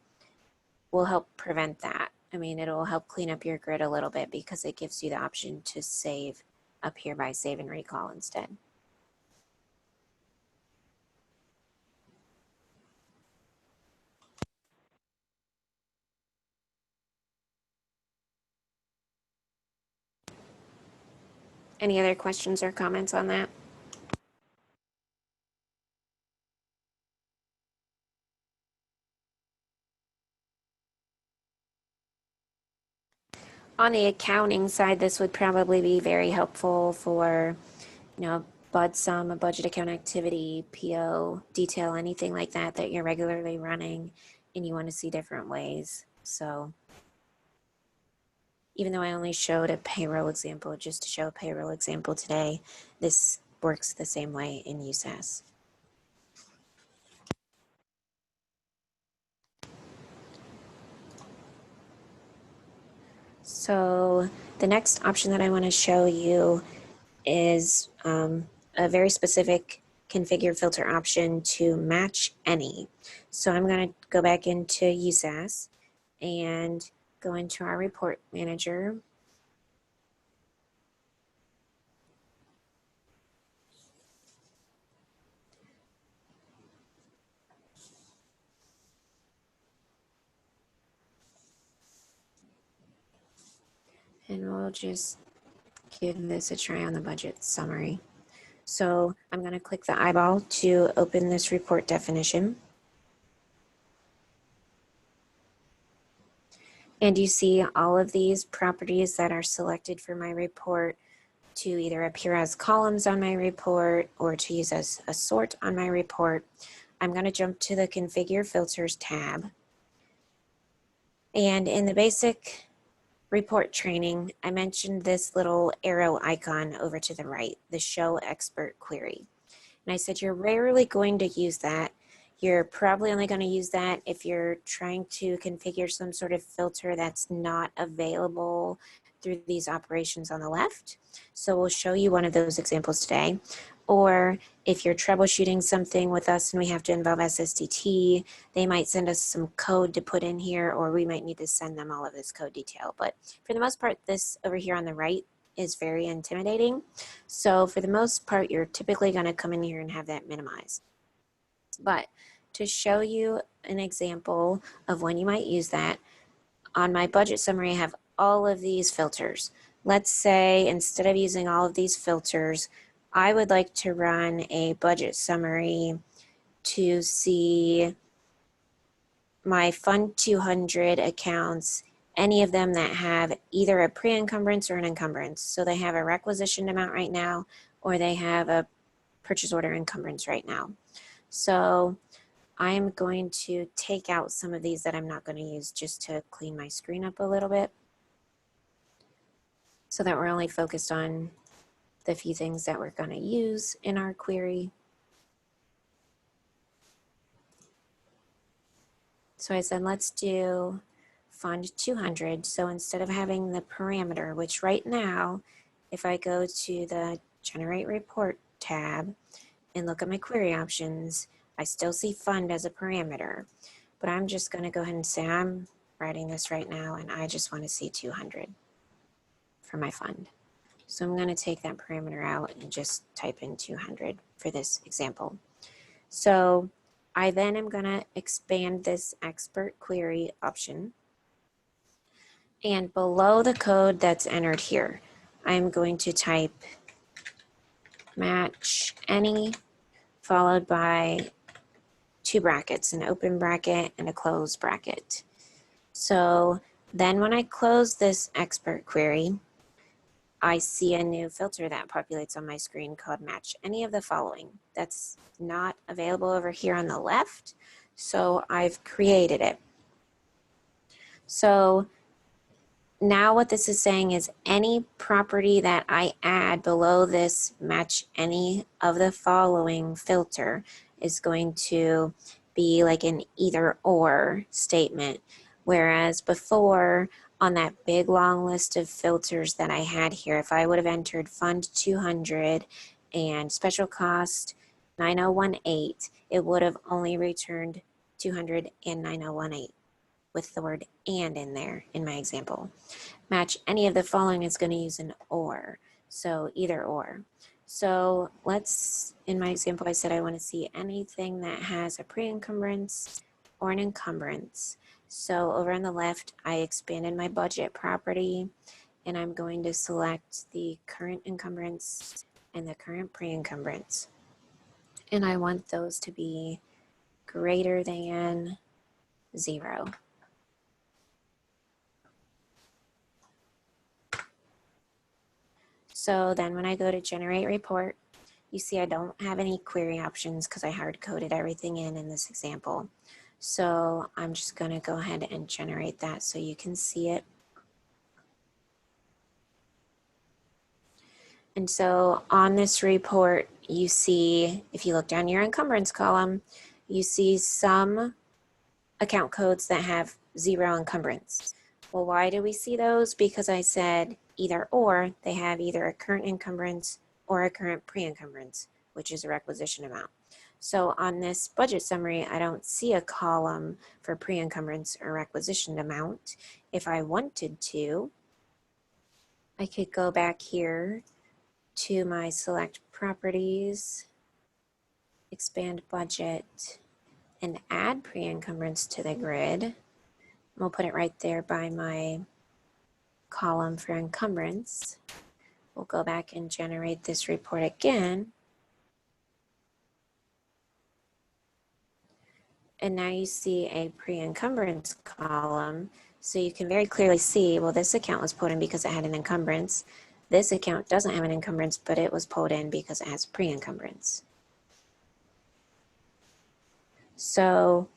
will help prevent that. I mean, it'll help clean up your grid a little bit because it gives you the option to save up here by save and recall instead. Any other questions or comments on that? On the accounting side, this would probably be very helpful for, bud sum, a budget account activity, PO, detail, anything like that that you're regularly running and you want to see different ways. So even though I only showed a payroll example, just to show a payroll example today, this works the same way in USAS. So the next option that I want to show you is a very specific configure filter option to match any. So I'm going to go back into USAS and go into our report manager. And we'll just give this a try on the budget summary. So I'm going to click the eyeball to open this report definition. And you see all of these properties that are selected for my report to either appear as columns on my report or to use as a sort on my report. I'm going to jump to the Configure Filters tab. And in the basic report training, I mentioned this little arrow icon over to the right, the Show Expert Query. And I said you're rarely going to use that. You're probably only going to use that if you're trying to configure some sort of filter that's not available through these operations on the left. So we'll show you one of those examples today. Or if you're troubleshooting something with us and we have to involve SSDT, they might send us some code to put in here, or we might need to send them all of this code detail. But for the most part, this over here on the right is very intimidating. So for the most part, you're typically going to come in here and have that minimized. But to show you an example of when you might use that, on my budget summary, I have all of these filters. Let's say instead of using all of these filters, I would like to run a budget summary to see my Fund 200 accounts, any of them that have either a pre-encumbrance or an encumbrance. So they have a requisitioned amount right now, or they have a purchase order encumbrance right now. So I'm going to take out some of these that I'm not going to use just to clean my screen up a little bit so that we're only focused on the few things that we're going to use in our query. So I said, let's do fund 200. So instead of having the parameter, which right now, if I go to the generate report tab and look at my query options, I still see fund as a parameter, but I'm just going to go ahead and say I'm writing this right now and I just want to see 200 for my fund. So I'm going to take that parameter out and just type in 200 for this example. So I then am going to expand this expert query option. And below the code that's entered here, I'm going to type match any followed by two brackets, an open bracket and a closed bracket. So then when I close this expert query, I see a new filter that populates on my screen called match any of the following. That's not available over here on the left, so I've created it. So now what this is saying is any property that I add below this match any of the following filter is going to be like an either or statement. Whereas before on that big long list of filters that I had here, if I would have entered fund 200 and special cost 9018, it would have only returned 200 and 9018 with the word and in there in my example. Match any of the following is going to use an or, so either or. So let's, in my example, I said I want to see anything that has a pre-encumbrance or an encumbrance. So over on the left, I expanded my budget property and I'm going to select the current encumbrance and the current pre-encumbrance. And I want those to be greater than 0. So then when I go to generate report, you see I don't have any query options because I hard coded everything in this example. So I'm just going to go ahead and generate that so you can see it. And so on this report, you see, if you look down your encumbrance column, you see some account codes that have 0 encumbrance. Well, why do we see those? Because I said either or, they have either a current encumbrance or a current pre-encumbrance, which is a requisition amount. So on this budget summary, I don't see a column for pre-encumbrance or requisition amount. If I wanted to, I could go back here to my select properties, expand budget, and add pre-encumbrance to the grid. We'll put it right there by my column for encumbrance. We'll go back and generate this report again. And now you see a pre-encumbrance column. So you can very clearly see, well, this account was pulled in because it had an encumbrance. This account doesn't have an encumbrance, but it was pulled in because it has pre-encumbrance. So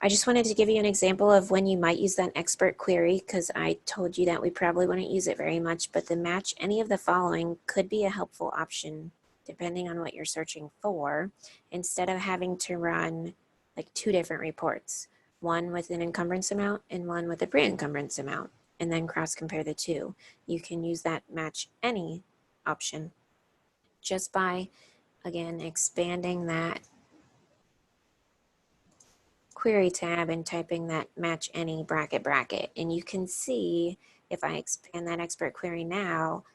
I just wanted to give you an example of when you might use that expert query because I told you that we probably wouldn't use it very much, but the match any of the following could be a helpful option depending on what you're searching for, instead of having to run like 2 different reports, one with an encumbrance amount and one with a pre-encumbrance amount, and then cross compare the two. You can use that match any option just by, again, expanding that query tab and typing that match any bracket. And you can see if I expand that expert query now,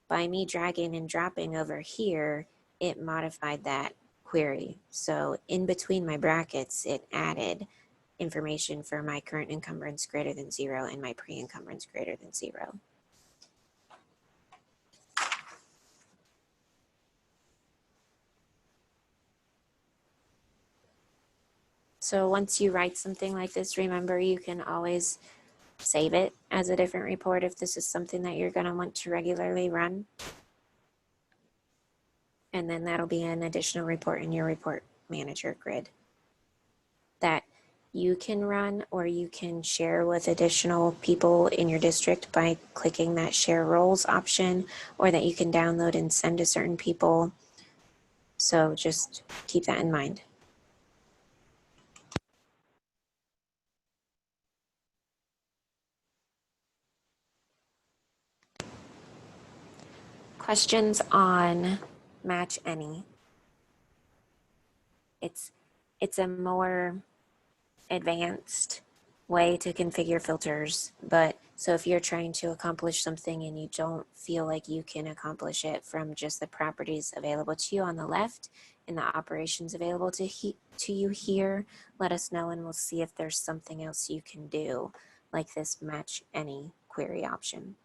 by me dragging and dropping over here, it modified that query. So in between my brackets, it added information for my current encumbrance greater than 0 and my pre-encumbrance greater than 0. So once you write something like this, remember you can always save it as a different report if this is something that you're going to want to regularly run. And then that'll be an additional report in your report manager grid that you can run, or you can share with additional people in your district by clicking that share roles option, or that you can download and send to certain people. So just keep that in mind. Questions on Match Any. It's a more advanced way to configure filters, but so if you're trying to accomplish something and you don't feel like you can accomplish it from just the properties available to you on the left and the operations available to you here, let us know and we'll see if there's something else you can do, like this Match Any query option.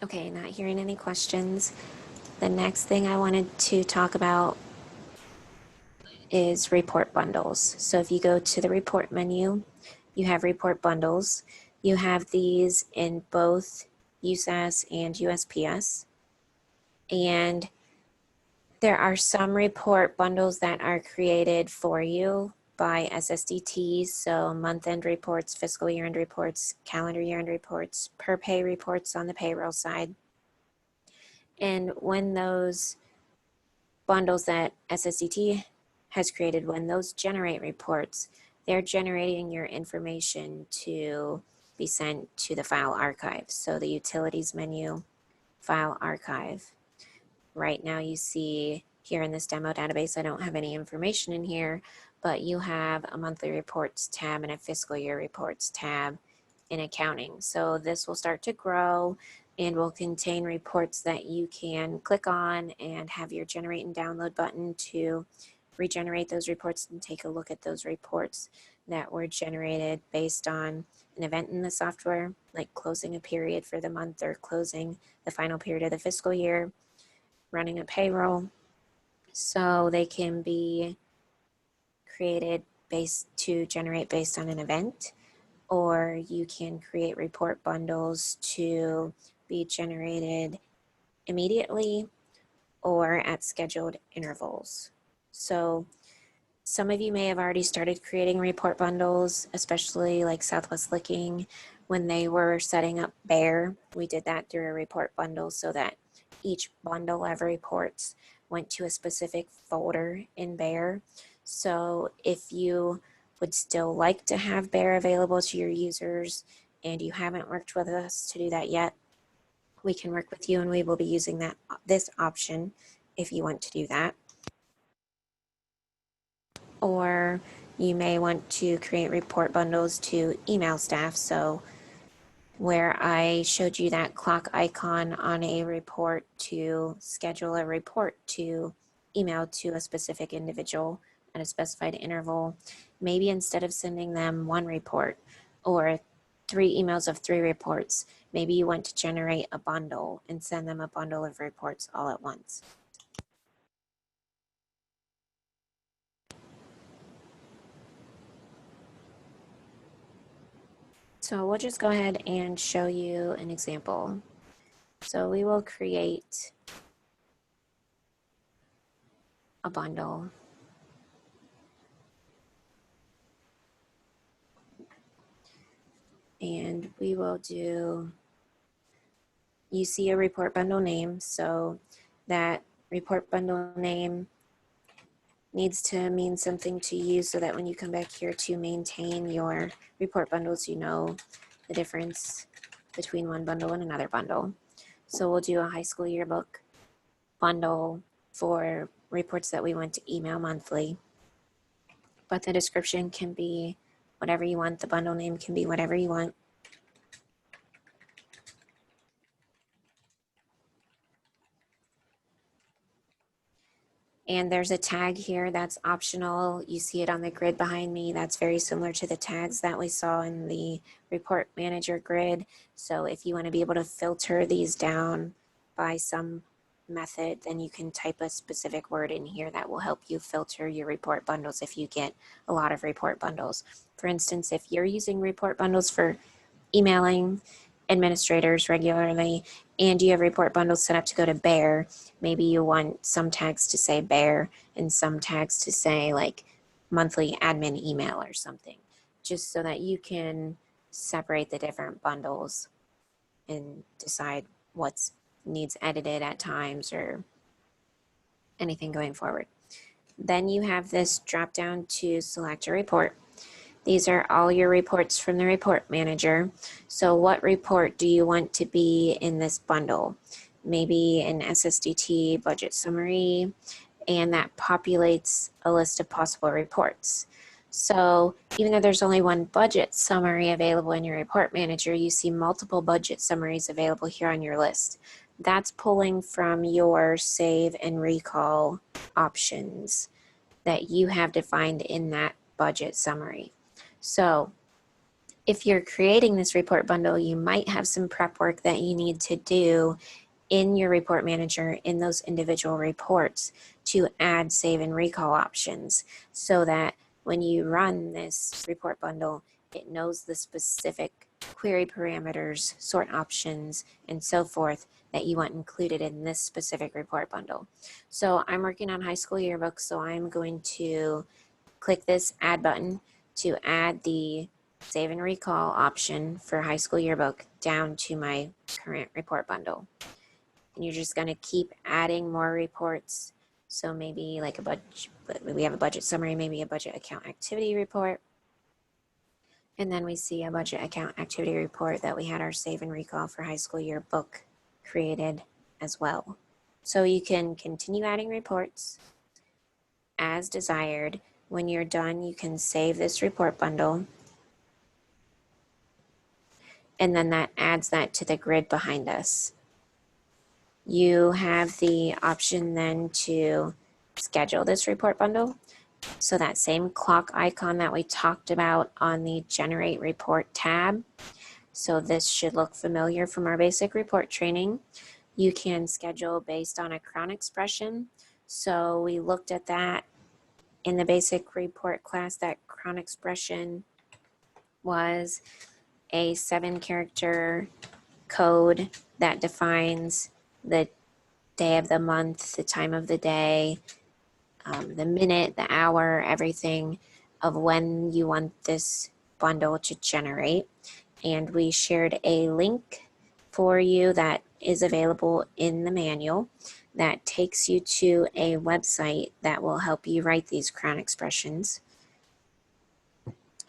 Okay, not hearing any questions. The next thing I wanted to talk about is report bundles. So if you go to the report menu, you have report bundles. You have these in both USAS and USPS. And there are some report bundles that are created for you by SSDTs, so month-end reports, fiscal year-end reports, calendar year-end reports, per pay reports on the payroll side. And when those bundles that SSDT has created, when those generate reports, they're generating your information to be sent to the file archive. So the utilities menu, file archive. Right now you see here in this demo database, I don't have any information in here, but you have a monthly reports tab and a fiscal year reports tab in accounting. So this will start to grow and will contain reports that you can click on and have your generate and download button to regenerate those reports and take a look at those reports that were generated based on an event in the software, like closing a period for the month or closing the final period of the fiscal year, running a payroll. So they can be created to generate based on an event, or you can create report bundles to be generated immediately or at scheduled intervals. So some of you may have already started creating report bundles, especially like Southwest Licking when they were setting up Bear. We did that through a report bundle so that each bundle of reports went to a specific folder in Bear. So if you would still like to have Bear available to your users and you haven't worked with us to do that yet, we can work with you and we will be using this option if you want to do that. Or you may want to create report bundles to email staff. So where I showed you that clock icon on a report to schedule a report to email to a specific individual at a specified interval, maybe instead of sending them one report or 3 emails of 3 reports, maybe you want to generate a bundle and send them a bundle of reports all at once. So we'll just go ahead and show you an example. So we will create a bundle. And we will do, you see a report bundle name. So that report bundle name needs to mean something to you so that when you come back here to maintain your report bundles, you know the difference between one bundle and another bundle. So we'll do a high school yearbook bundle for reports that we want to email monthly. But the description can be whatever you want. The bundle name can be whatever you want. And there's a tag here that's optional. You see it on the grid behind me. That's very similar to the tags that we saw in the report manager grid. So if you want to be able to filter these down by some method, then you can type a specific word in here that will help you filter your report bundles if you get a lot of report bundles. For instance, if you're using report bundles for emailing administrators regularly and you have report bundles set up to go to Bear, maybe you want some tags to say Bear and some tags to say like monthly admin email or something, just so that you can separate the different bundles and decide what's needs edited at times or anything going forward. Then you have this drop down to select a report. These are all your reports from the report manager. So what report do you want to be in this bundle? Maybe an SSDT budget summary, and that populates a list of possible reports. So even though there's only one budget summary available in your report manager, you see multiple budget summaries available here on your list. That's pulling from your save and recall options that you have defined in that budget summary. So if you're creating this report bundle, you might have some prep work that you need to do in your report manager in those individual reports to add save and recall options so that when you run this report bundle, it knows the specific query parameters, sort options, and so forth that you want included in this specific report bundle. So I'm working on high school yearbook, so I'm going to click this add button to add the save and recall option for high school yearbook down to my current report bundle. And you're just going to keep adding more reports. So maybe like a budget, we have a budget summary, maybe a budget account activity report. And then we see a budget account activity report that we had our save and recall for high school yearbook created as well. So you can continue adding reports as desired. When you're done, you can save this report bundle. And then that adds that to the grid behind us. You have the option then to schedule this report bundle. So that same clock icon that we talked about on the Generate Report tab. So this should look familiar from our basic report training. You can schedule based on a crown expression. So we looked at that in the basic report class. That crown expression was a 7-character code that defines the day of the month, the time of the day, the minute, the hour, everything of when you want this bundle to generate. And we shared a link for you that is available in the manual that takes you to a website that will help you write these crown expressions.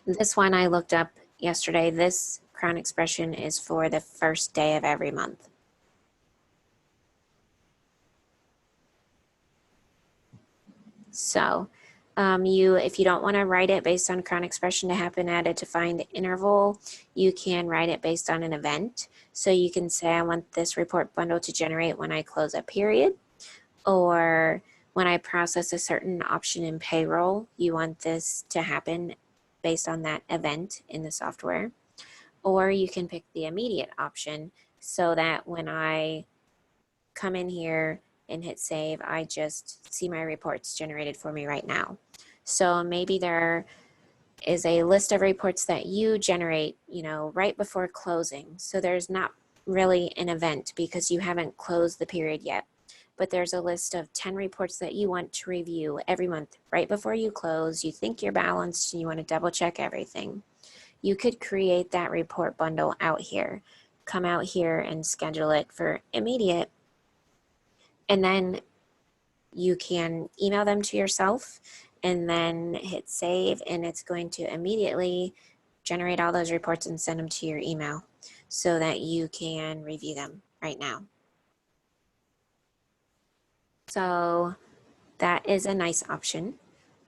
This one I looked up yesterday. This crown expression is for the first day of every month. So if you don't want to write it based on crown expression to happen at a defined interval, you can write it based on an event. So you can say, I want this report bundle to generate when I close a period, or when I process a certain option in payroll, you want this to happen based on that event in the software. Or you can pick the immediate option so that when I come in here and hit save, I just see my reports generated for me right now. So maybe there is a list of reports that you generate, right before closing. So there's not really an event because you haven't closed the period yet. But there's a list of 10 reports that you want to review every month right before you close. You think you're balanced and you want to double check everything. You could create that report bundle out here. Come out here and schedule it for immediate. And then you can email them to yourself and then hit save, and it's going to immediately generate all those reports and send them to your email so that you can review them right now. So that is a nice option.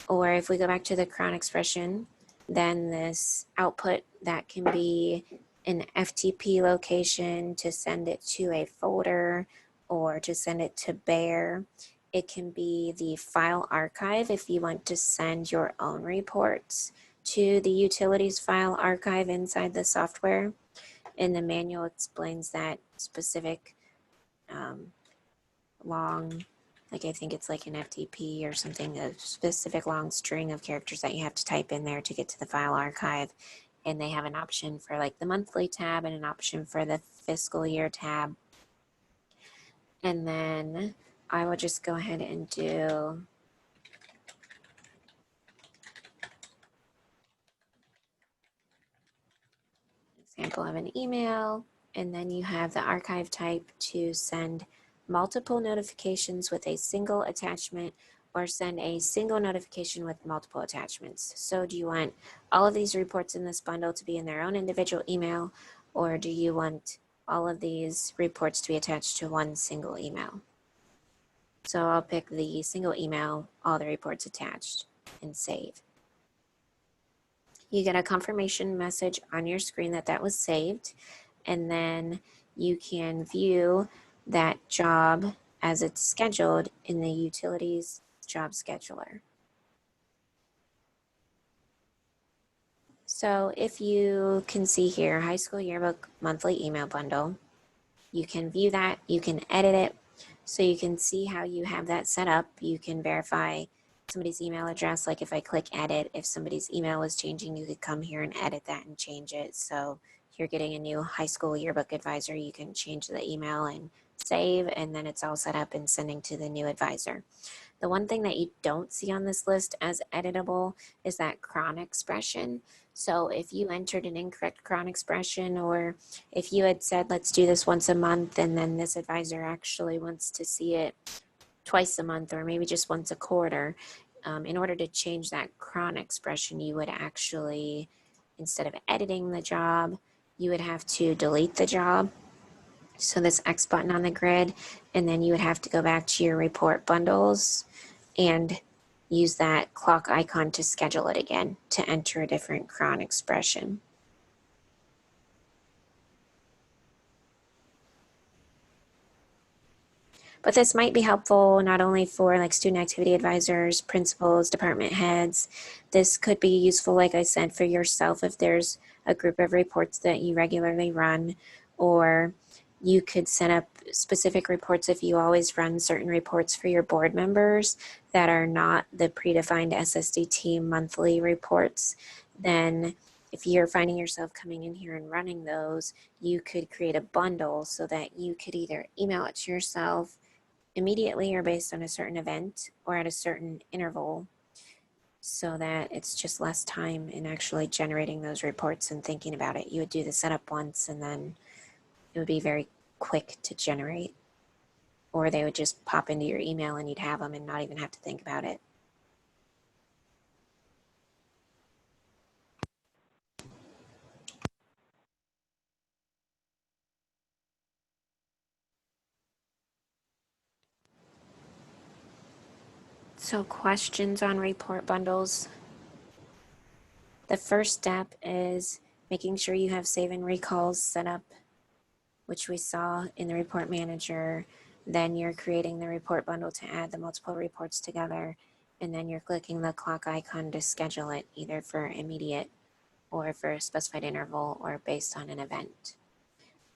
Or if we go back to the crown expression, then this output that can be an FTP location to send it to a folder or to send it to Bear. It can be the file archive if you want to send your own reports to the utilities file archive inside the software. And the manual explains that specific long, like I think it's like an FTP or something, a specific long string of characters that you have to type in there to get to the file archive. And they have an option for like the monthly tab and an option for the fiscal year tab. And then I will just go ahead and do example of an email, and then you have the archive type to send multiple notifications with a single attachment or send a single notification with multiple attachments. So do you want all of these reports in this bundle to be in their own individual email, or do you want all of these reports to be attached to one single email? So I'll pick the single email, all the reports attached, and save. You get a confirmation message on your screen that that was saved, and then you can view that job as it's scheduled in the Utilities job scheduler. So if you can see here, high school yearbook monthly email bundle, you can view that, you can edit it, so you can see how you have that set up. You can verify somebody's email address, like if I click edit, if somebody's email was changing, you could come here and edit that and change it. So if you're getting a new high school yearbook advisor, you can change the email and save, and then it's all set up and sending to the new advisor. The one thing that you don't see on this list as editable is that cron expression. So if you entered an incorrect cron expression, or if you had said, let's do this once a month, and then this advisor actually wants to see it twice a month, or maybe just once a quarter, in order to change that cron expression, you would actually, instead of editing the job, you would have to delete the job. So this X button on the grid, and then you would have to go back to your report bundles and use that clock icon to schedule it again to enter a different cron expression. But this might be helpful not only for like student activity advisors, principals, department heads. This could be useful, like I said, for yourself if there's a group of reports that you regularly run, or you could set up specific reports if you always run certain reports for your board members that are not the predefined SSDT monthly reports. Then if you're finding yourself coming in here and running those, you could create a bundle so that you could either email it to yourself immediately or based on a certain event or at a certain interval, so that it's just less time in actually generating those reports and thinking about it. You would do the setup once and then it would be very quick to generate, or they would just pop into your email and you'd have them and not even have to think about it. So questions on report bundles. The first step is making sure you have save and recalls set up, which we saw in the report manager. Then you're creating the report bundle to add the multiple reports together. And then you're clicking the clock icon to schedule it either for immediate or for a specified interval or based on an event.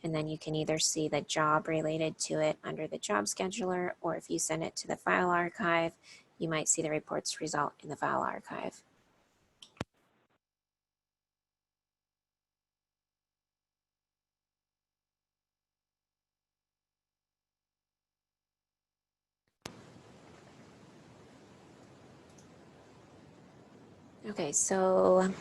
And then you can either see the job related to it under the job scheduler, or if you send it to the file archive, you might see the reports result in the file archive. Okay, so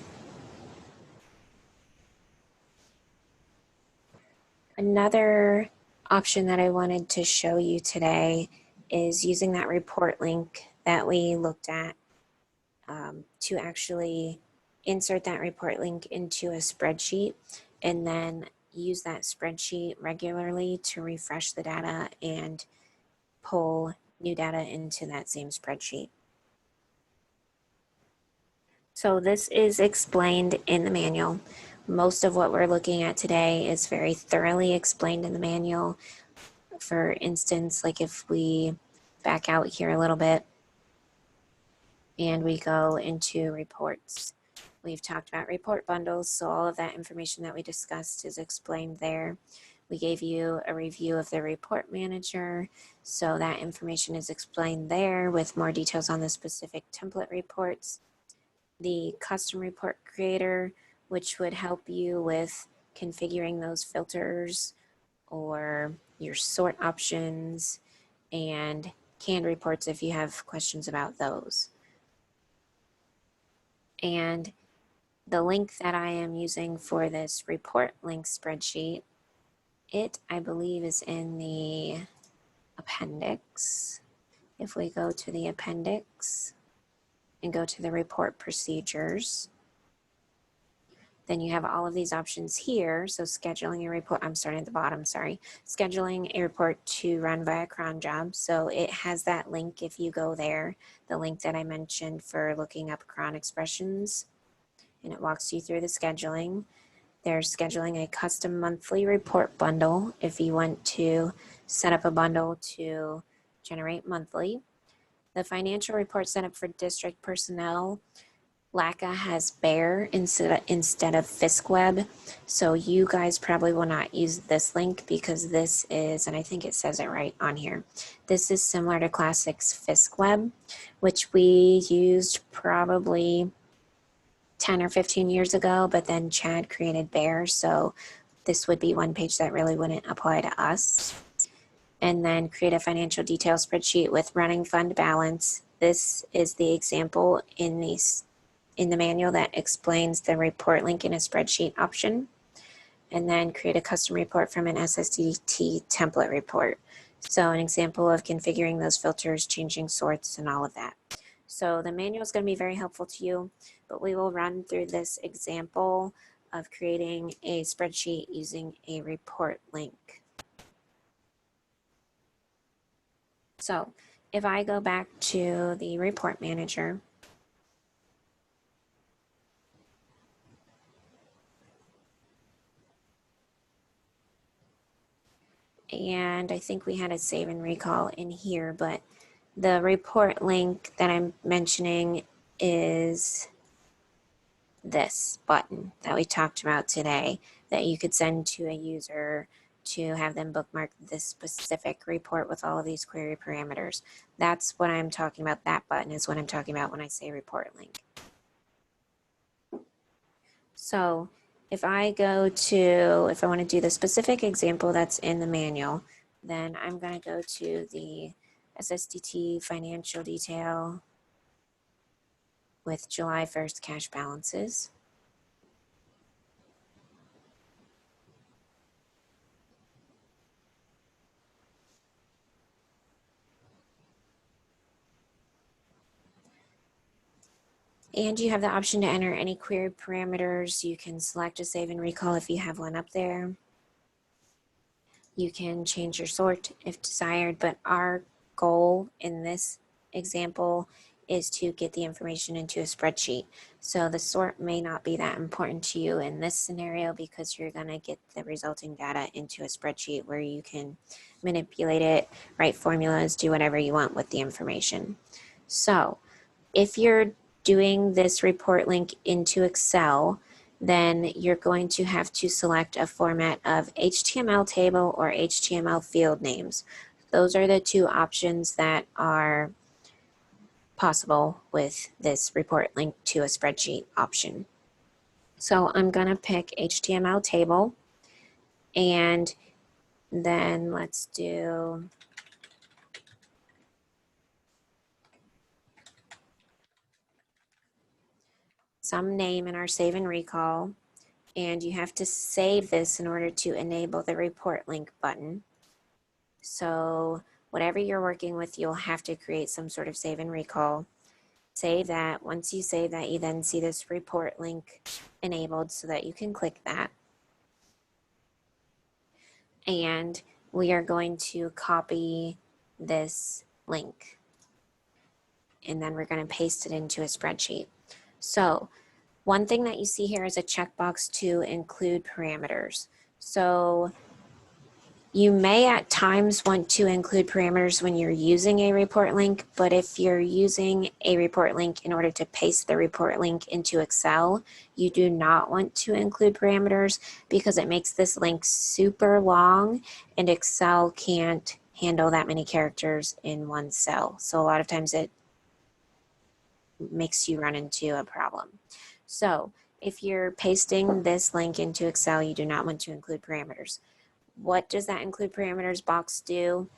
another option that I wanted to show you today is using that report link that we looked at to actually insert that report link into a spreadsheet and then use that spreadsheet regularly to refresh the data and pull new data into that same spreadsheet. So this is explained in the manual. Most of what we're looking at today is very thoroughly explained in the manual. For instance, like if we back out here a little bit and we go into reports, we've talked about report bundles, so all of that information that we discussed is explained there. We gave you a review of the report manager, so that information is explained there with more details on the specific template reports. The custom report creator, which would help you with configuring those filters or your sort options, and canned reports if you have questions about those. And the link that I am using for this report link spreadsheet, I believe is in the appendix. If we go to the appendix and go to the report procedures, then you have all of these options here. So scheduling a report, I'm starting at the bottom, sorry. Scheduling a report to run via cron job. So it has that link if you go there, the link that I mentioned for looking up cron expressions, and it walks you through the scheduling. There's scheduling a custom monthly report bundle if you want to set up a bundle to generate monthly. The financial report setup for district personnel, LACA has Bear instead of FiskWeb. So you guys probably will not use this link because this is, and I think it says it right on here, this is similar to Classic's FiskWeb, which we used probably 10 or 15 years ago, but then Chad created Bear, so this would be one page that really wouldn't apply to us. And then create a financial detail spreadsheet with running fund balance. This is the example in the manual that explains the report link in a spreadsheet option. And then create a custom report from an SSDT template report. So an example of configuring those filters, changing sorts, and all of that. So the manual is going to be very helpful to you, but we will run through this example of creating a spreadsheet using a report link. So if I go back to the report manager, and I think we had a save and recall in here, but the report link that I'm mentioning is this button that we talked about today that you could send to a user to have them bookmark this specific report with all of these query parameters. That's what I'm talking about. That button is what I'm talking about when I say report link. So if I want to do the specific example that's in the manual, then I'm going to go to the SSDT financial detail with July 1st cash balances. And you have the option to enter any query parameters. You can select a save and recall if you have one up there. You can change your sort if desired, but our goal in this example is to get the information into a spreadsheet. So the sort may not be that important to you in this scenario because you're going to get the resulting data into a spreadsheet where you can manipulate it, write formulas, do whatever you want with the information. So if you're doing this report link into Excel, then you're going to have to select a format of HTML table or HTML field names. Those are the two options that are possible with this report link to a spreadsheet option. So I'm going to pick HTML table, and then let's do some name in our save and recall. And you have to save this in order to enable the report link button. So whatever you're working with, you'll have to create some sort of save and recall. Save that. Once you save that, you then see this report link enabled so that you can click that. And we are going to copy this link. And then we're going to paste it into a spreadsheet. So one thing that you see here is a checkbox to include parameters. So You may at times want to include parameters when you're using a report link, but if you're using a report link in order to paste the report link into Excel, you do not want to include parameters because it makes this link super long and Excel can't handle that many characters in one cell. So a lot of times it makes you run into a problem. So if you're pasting this link into Excel, you do not want to include parameters. What does that include parameters box do?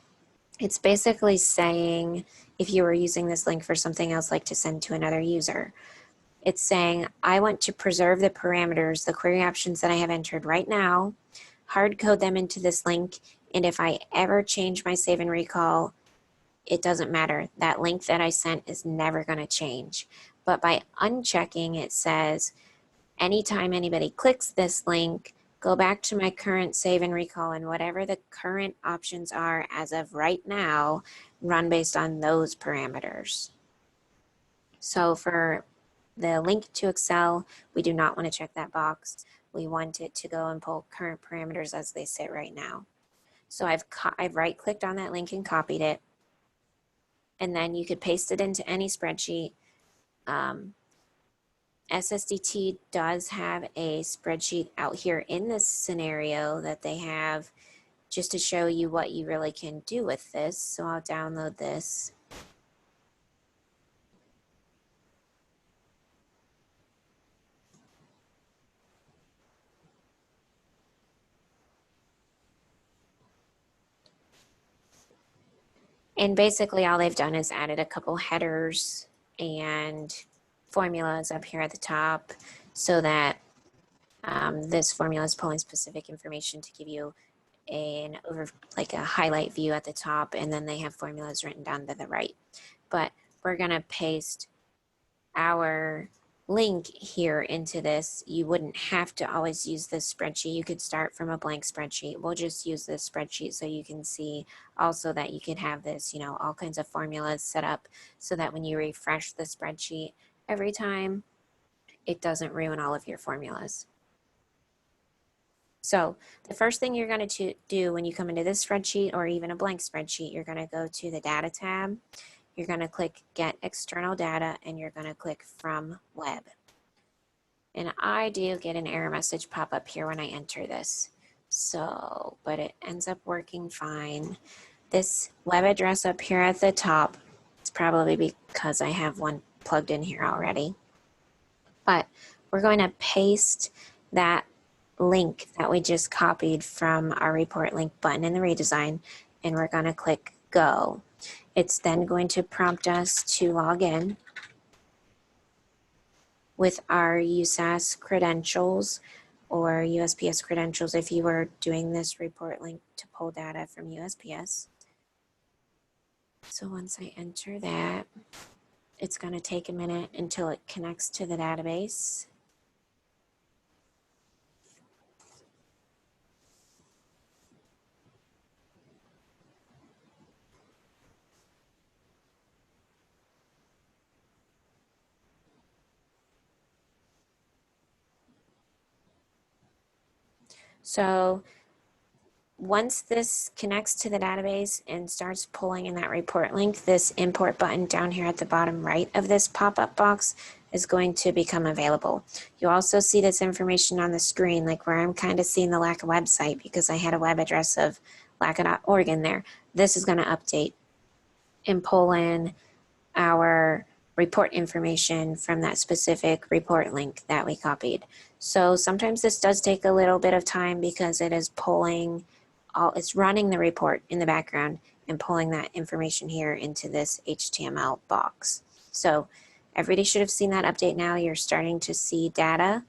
It's basically saying, if you were using this link for something else like to send to another user, it's saying, I want to preserve the parameters, the query options that I have entered right now, hard code them into this link, and if I ever change my save and recall, it doesn't matter. That link that I sent is never going to change. But by unchecking, it says, anytime anybody clicks this link, go back to my current save and recall, and whatever the current options are as of right now, run based on those parameters. So for the link to Excel, we do not want to check that box. We want it to go and pull current parameters as they sit right now. So I've right-clicked on that link and copied it, and then you could paste it into any spreadsheet. SSDT does have a spreadsheet out here in this scenario that they have just to show you what you really can do with this. So I'll download this. And basically all they've done is added a couple headers and formulas up here at the top so that this formula is pulling specific information to give you like a highlight view at the top, and then they have formulas written down to the right. But we're gonna paste our link here into this. You wouldn't have to always use this spreadsheet. You could start from a blank spreadsheet. We'll just use this spreadsheet so you can see also that you can have this, all kinds of formulas set up so that when you refresh the spreadsheet every time, it doesn't ruin all of your formulas. So the first thing you're going to do when you come into this spreadsheet or even a blank spreadsheet, you're going to go to the data tab. You're going to click get external data and you're going to click from web. And I do get an error message pop up here when I enter this. So, but it ends up working fine. This web address up here at the top, it's probably because I have one plugged in here already. But we're going to paste that link that we just copied from our report link button in the redesign, and we're going to click go. It's then going to prompt us to log in with our USAS credentials or USPS credentials if you were doing this report link to pull data from USPS. So once I enter that, it's going to take a minute until it connects to the database. So once this connects to the database and starts pulling in that report link, this import button down here at the bottom right of this pop-up box is going to become available. You also see this information on the screen, like where I'm kind of seeing the LACA website because I had a web address of laca.org in there. This is going to update and pull in our report information from that specific report link that we copied. So sometimes this does take a little bit of time because it is it's running the report in the background and pulling that information here into this HTML box. So everybody should have seen that update now. You're starting to see data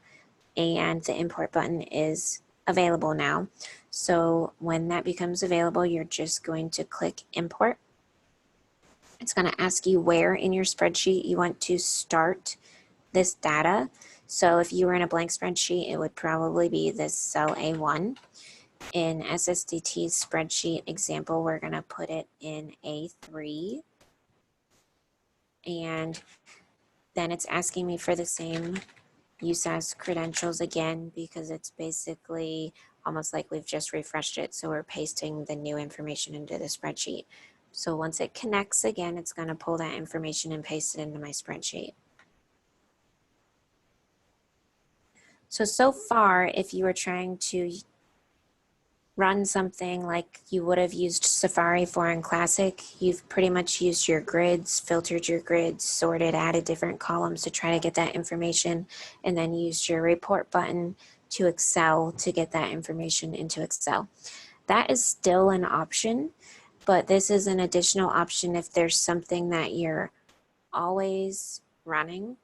and the import button is available now. So when that becomes available, you're just going to click import. It's going to ask you where in your spreadsheet you want to start this data. So if you were in a blank spreadsheet, it would probably be this cell A1. In SSDT's spreadsheet example, we're going to put it in A3. And then it's asking me for the same USAS credentials again because it's basically almost like we've just refreshed it. So we're pasting the new information into the spreadsheet. So once it connects again, it's going to pull that information and paste it into my spreadsheet. So far, if you were trying to run something like you would have used Safari for in Classic, you've pretty much used your grids, filtered your grids, sorted, added different columns to try to get that information, and then used your report button to Excel to get that information into Excel. That is still an option, but this is an additional option if there's something that you're always running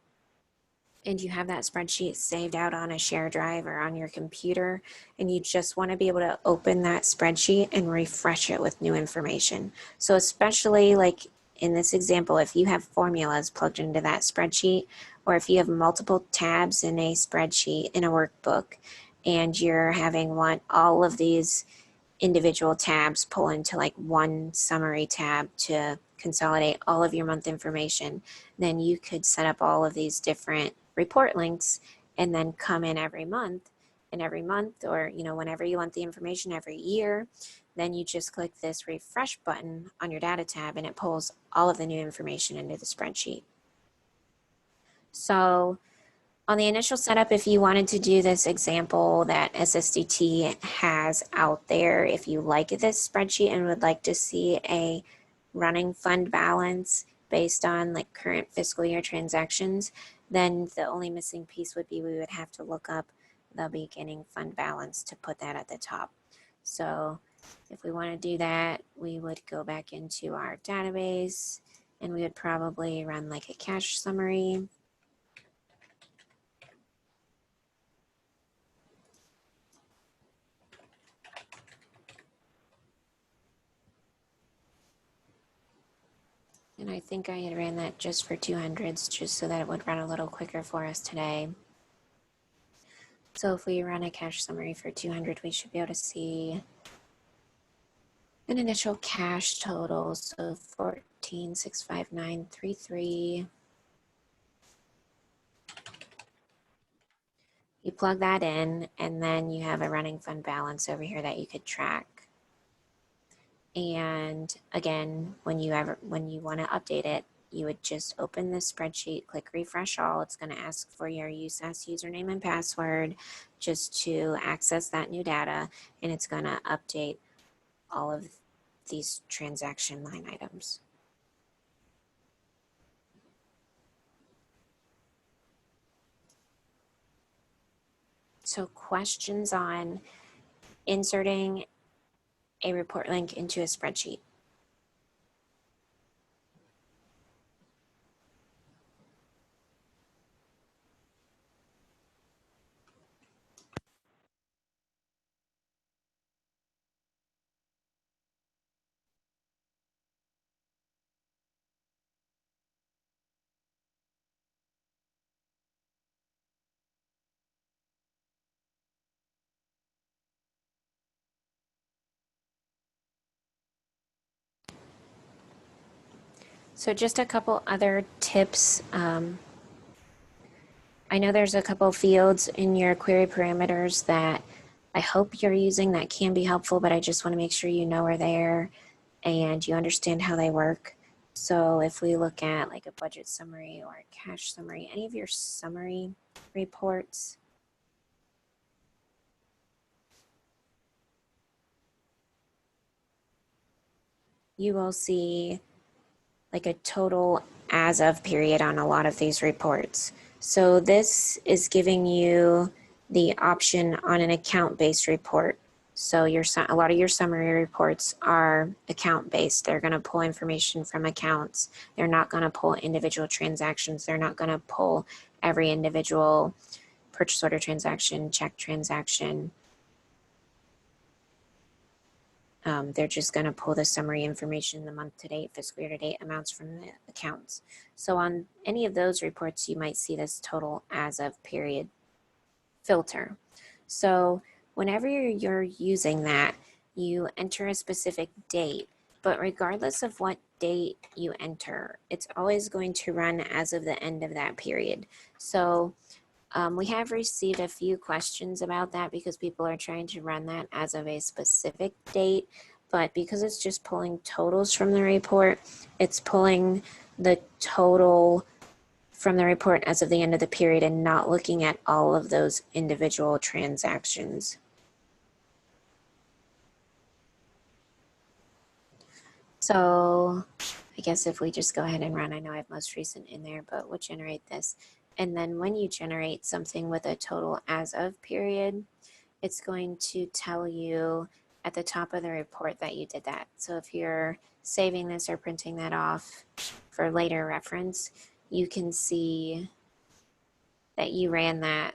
and you have that spreadsheet saved out on a share drive or on your computer, and you just want to be able to open that spreadsheet and refresh it with new information. So especially like in this example, if you have formulas plugged into that spreadsheet, or if you have multiple tabs in a spreadsheet in a workbook, and you're having all of these individual tabs pull into like one summary tab to consolidate all of your month information, then you could set up all of these different report links and then come in every month, or whenever you want the information every year, then you just click this refresh button on your data tab and it pulls all of the new information into the spreadsheet. So on the initial setup, if you wanted to do this example that SSDT has out there, if you like this spreadsheet and would like to see a running fund balance based on like current fiscal year transactions, then the only missing piece would be we would have to look up the beginning fund balance to put that at the top. So if we want to do that, we would go back into our database and we would probably run like a cash summary. And I think I had ran that just for 200s, just so that it would run a little quicker for us today. So if we run a cash summary for 200, we should be able to see an initial cash total. So 14,659.33. You plug that in, and then you have a running fund balance over here that you could track. And again, when you want to update it, you would just open this spreadsheet, click refresh all. It's going to ask for your USAS username and password just to access that new data, and it's going to update all of these transaction line items. So questions on inserting a report link into a spreadsheet? So just a couple other tips. I know there's a couple fields in your query parameters that I hope you're using that can be helpful, but I just want to make sure you know are there and you understand how they work. So if we look at like a budget summary or a cash summary, any of your summary reports, you will see like a total as of period on a lot of these reports. So this is giving you the option on an account-based report. So a lot of your summary reports are account-based. They're going to pull information from accounts. They're not going to pull individual transactions. They're not going to pull every individual purchase order transaction, check transaction. They're just going to pull the summary information, the month to date, fiscal year to date amounts from the accounts. So on any of those reports, you might see this total as of period filter. So whenever you're using that, you enter a specific date, but regardless of what date you enter, it's always going to run as of the end of that period. So We have received a few questions about that because people are trying to run that as of a specific date, but because it's just pulling totals from the report, it's pulling the total from the report as of the end of the period and not looking at all of those individual transactions. So I guess if we just go ahead and run, I know I have most recent in there, but we'll generate this. And then when you generate something with a total as of period, it's going to tell you at the top of the report that you did that. So if you're saving this or printing that off for later reference, you can see that you ran that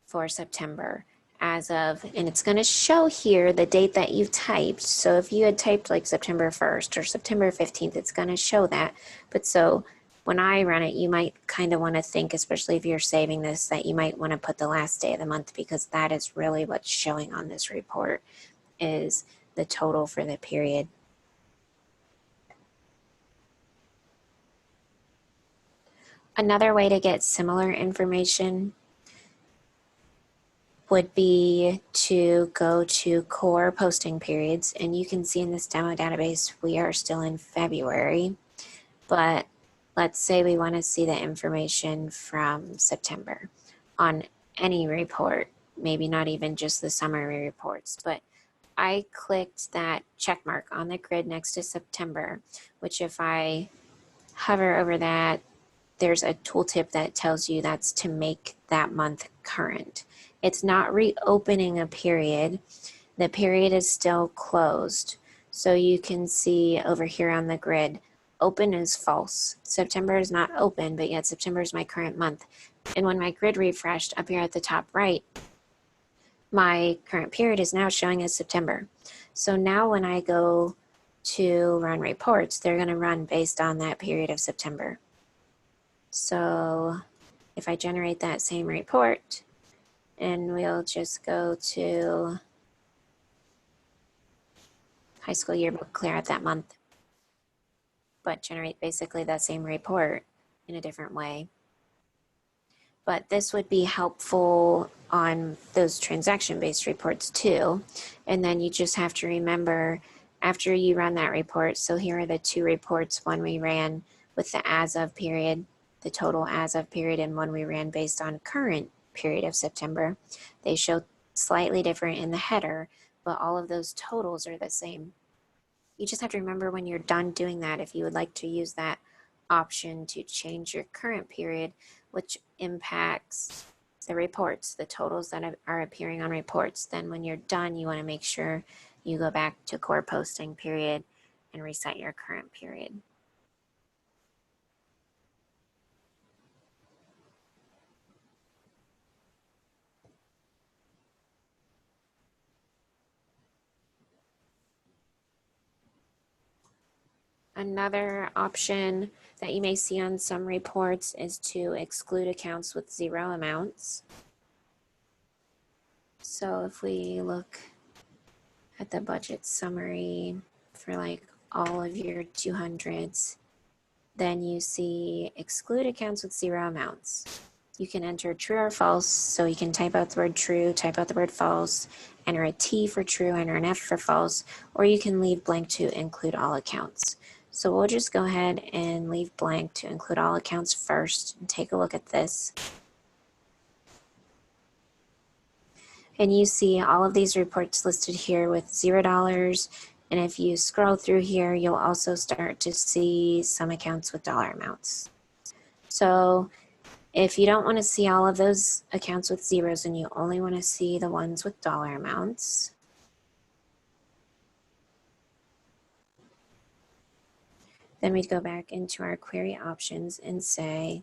for September as of, and it's going to show here the date that you typed. So if you had typed like September 1st or September 15th, it's going to show that. But so when I run it, you might kind of want to think, especially if you're saving this, that you might want to put the last day of the month because that is really what's showing on this report is the total for the period. Another way to get similar information would be to go to core posting periods, and you can see in this demo database we are still in February, but let's say we want to see the information from September on any report, maybe not even just the summary reports, but I clicked that check mark on the grid next to September, which if I hover over that, there's a tooltip that tells you that's to make that month current. It's not reopening a period. The period is still closed. So you can see over here on the grid, open is false. September is not open, but yet September is my current month. And when my grid refreshed up here at the top right, my current period is now showing as September. So now when I go to run reports, they're going to run based on that period of September. So if I generate that same report, and we'll just go to high school yearbook clear out that month, but generate basically that same report in a different way. But this would be helpful on those transaction-based reports too. And then you just have to remember after you run that report, so here are the two reports, one we ran with the as of period, the total as of period, and one we ran based on current period of September. They show slightly different in the header, but all of those totals are the same. You just have to remember when you're done doing that, if you would like to use that option to change your current period, which impacts the reports, the totals that are appearing on reports, then when you're done, you want to make sure you go back to core posting period and reset your current period. Another option that you may see on some reports is to exclude accounts with zero amounts. So if we look at the budget summary for like all of your 200s, then you see exclude accounts with zero amounts. You can enter true or false, so you can type out the word true, type out the word false, enter a T for true, enter an F for false, or you can leave blank to include all accounts. So we'll just go ahead and leave blank to include all accounts first and take a look at this. And you see all of these reports listed here with $0. And if you scroll through here, you'll also start to see some accounts with dollar amounts. So if you don't want to see all of those accounts with zeros and you only want to see the ones with dollar amounts, then we'd go back into our query options and say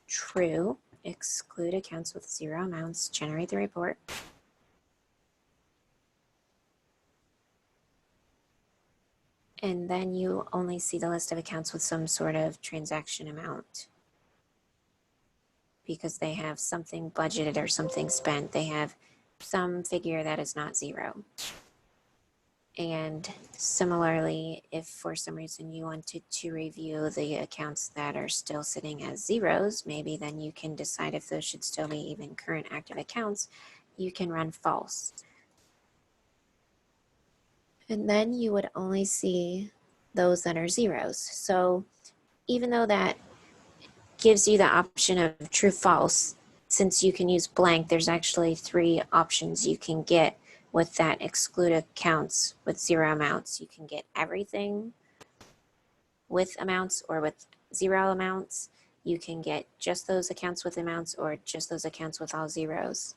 true, exclude accounts with zero amounts, generate the report. And then you only see the list of accounts with some sort of transaction amount because they have something budgeted or something spent. They have some figure that is not zero. And similarly, if for some reason you wanted to review the accounts that are still sitting as zeros, maybe then you can decide if those should still be even current active accounts. You can run false. And then you would only see those that are zeros. So even though that gives you the option of true false, since you can use blank, there's actually 3 options you can get with that exclude accounts with 0 amounts. You can get everything with amounts or with 0 amounts. You can get just those accounts with amounts or just those accounts with all zeros.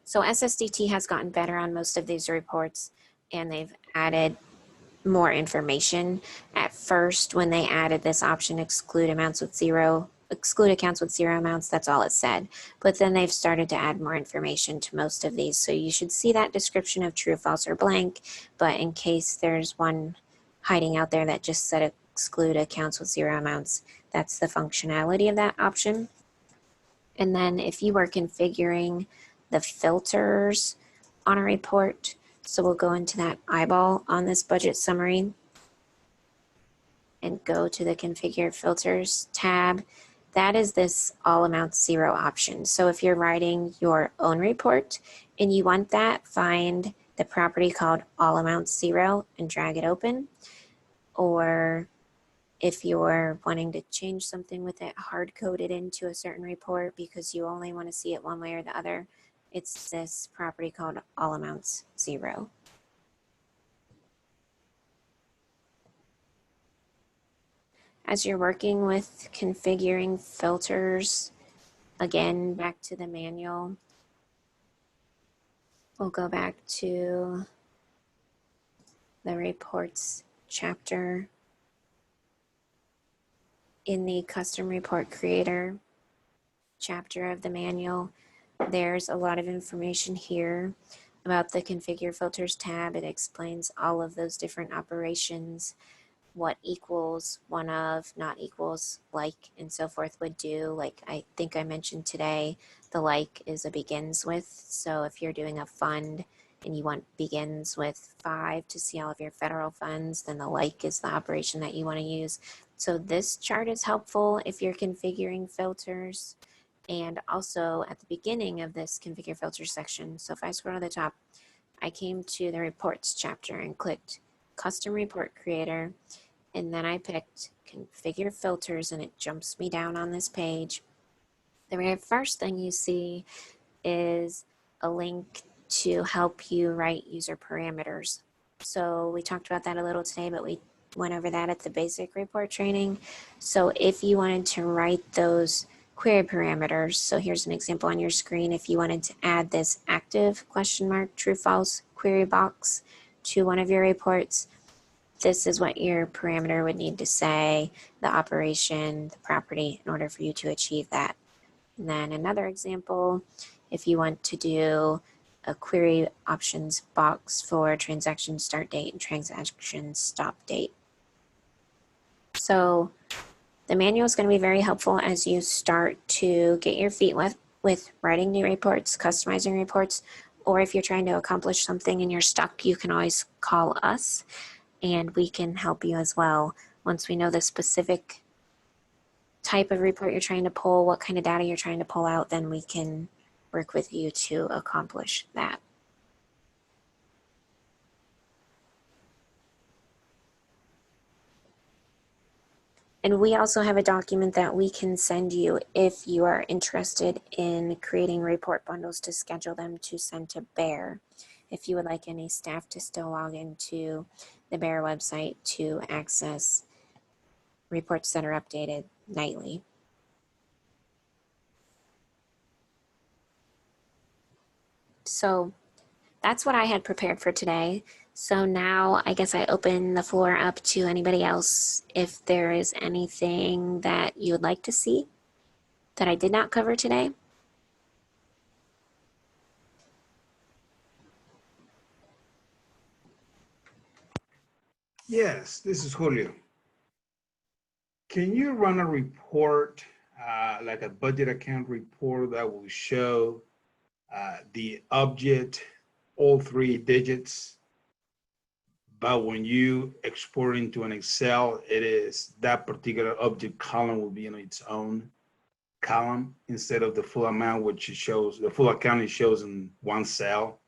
So SSDT has gotten better on most of these reports, and they've added more information. At first, when they added this option, exclude accounts with 0 amounts, that's all it said. But then they've started to add more information to most of these. So you should see that description of true, false, or blank. But in case there's one hiding out there that just said exclude accounts with 0 amounts, that's the functionality of that option. And then if you are configuring the filters on a report, so we'll go into that eyeball on this budget summary and go to the configure filters tab. That is this all amounts 0 option. So if you're writing your own report and you want that, find the property called all amounts 0 and drag it open. Or if you're wanting to change something with it, hard code it into a certain report because you only want to see it one way or the other, it's this property called all amounts 0. As you're working with configuring filters, again, back to the manual, we'll go back to the reports chapter. In the custom report creator chapter of the manual, there's a lot of information here about the configure filters tab. It explains all of those different operations, what equals, one of, not equals, like, and so forth would do. Like I think I mentioned today, the like is a begins with. So if you're doing a fund and you want begins with 5 to see all of your federal funds, then the like is the operation that you want to use. So this chart is helpful if you're configuring filters. And also at the beginning of this configure filter section, so if I scroll to the top, I came to the reports chapter and clicked custom report creator, and then I picked configure filters, and it jumps me down on this page. The very first thing you see is a link to help you write user parameters. So we talked about that a little today, but we went over that at the basic report training. So if you wanted to write those query parameters, so here's an example on your screen. If you wanted to add this active question mark true false query box to one of your reports, this is what your parameter would need to say, the operation, the property, in order for you to achieve that. And then another example, if you want to do a query options box for transaction start date and transaction stop date. So the manual is going to be very helpful as you start to get your feet wet with writing new reports, customizing reports, or if you're trying to accomplish something and you're stuck, you can always call us and we can help you as well. Once we know the specific type of report you're trying to pull, what kind of data you're trying to pull out, then we can work with you to accomplish that. And we also have a document that we can send you if you are interested in creating report bundles to schedule them to send to Bear. If you would like any staff to still log into the Bear website to access reports that are updated nightly. So that's what I had prepared for today. So now I guess I open the floor up to anybody else if there is anything that you would like to see that I did not cover today. Yes, this is Julio. Can you run a report, like a budget account report that will show the object all 3 digits. But when you export into an Excel, it is that particular object column will be in its own column instead of the full amount, which it shows, the full account it shows in one cell.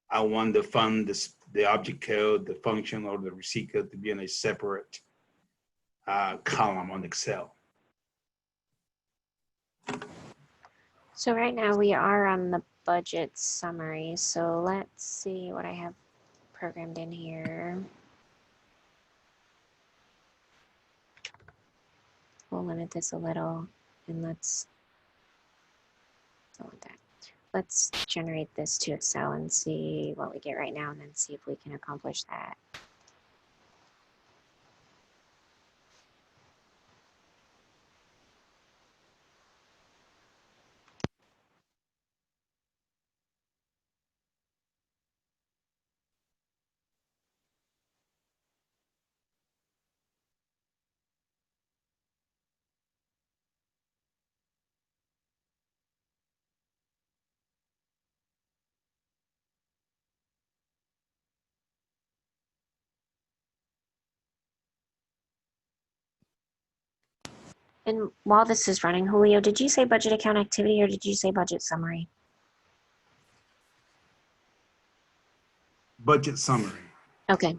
I want the fund, the object code, the function, or the receipt code to be in a separate column on Excel. So right now we are on the budget summary. So let's see what I have programmed in here. We'll limit this a little and let's generate this to Excel and see what we get right now and then see if we can accomplish that. And while this is running, Julio, did you say budget account activity or did you say budget summary? Budget summary. Okay.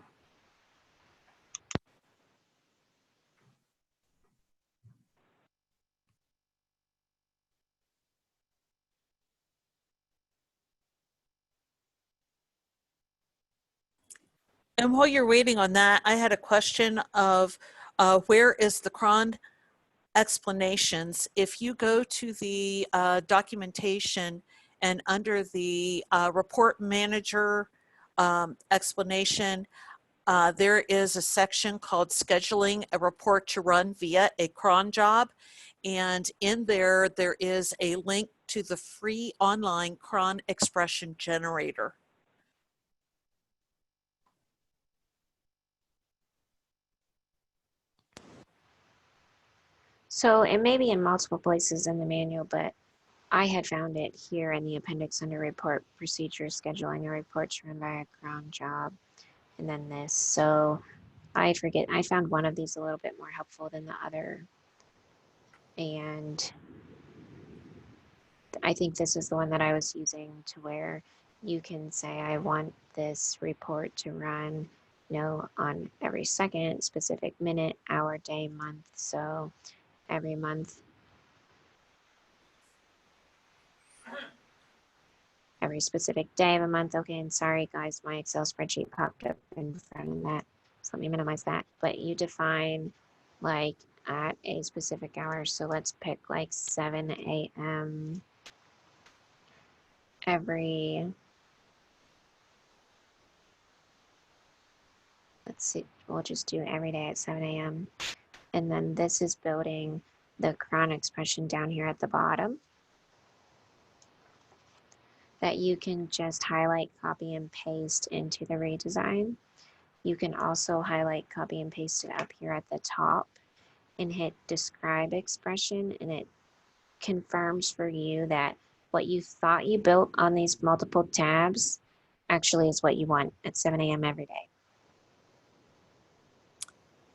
And while you're waiting on that, I had a question of where is the cron explanations? If you go to the documentation and under the report manager explanation, there is a section called scheduling a report to run via a cron job. And in there, there is a link to the free online cron expression generator. So it may be in multiple places in the manual, but I had found it here in the appendix under report procedures, scheduling a report to run by a cron job, and then this. So I found one of these a little bit more helpful than the other. And I think this is the one that I was using to where you can say, I want this report to run, on every second, specific minute, hour, day, month. So every month, every specific day of a month. Okay, and sorry guys, my Excel spreadsheet popped up in front of that. So let me minimize that. But you define like at a specific hour. So let's pick like 7 a.m. Let's see, we'll just do every day at 7 a.m. And then this is building the cron expression down here at the bottom that you can just highlight, copy, and paste into the redesign. You can also highlight, copy, and paste it up here at the top and hit describe expression, and it confirms for you that what you thought you built on these multiple tabs actually is what you want at 7 a.m. every day.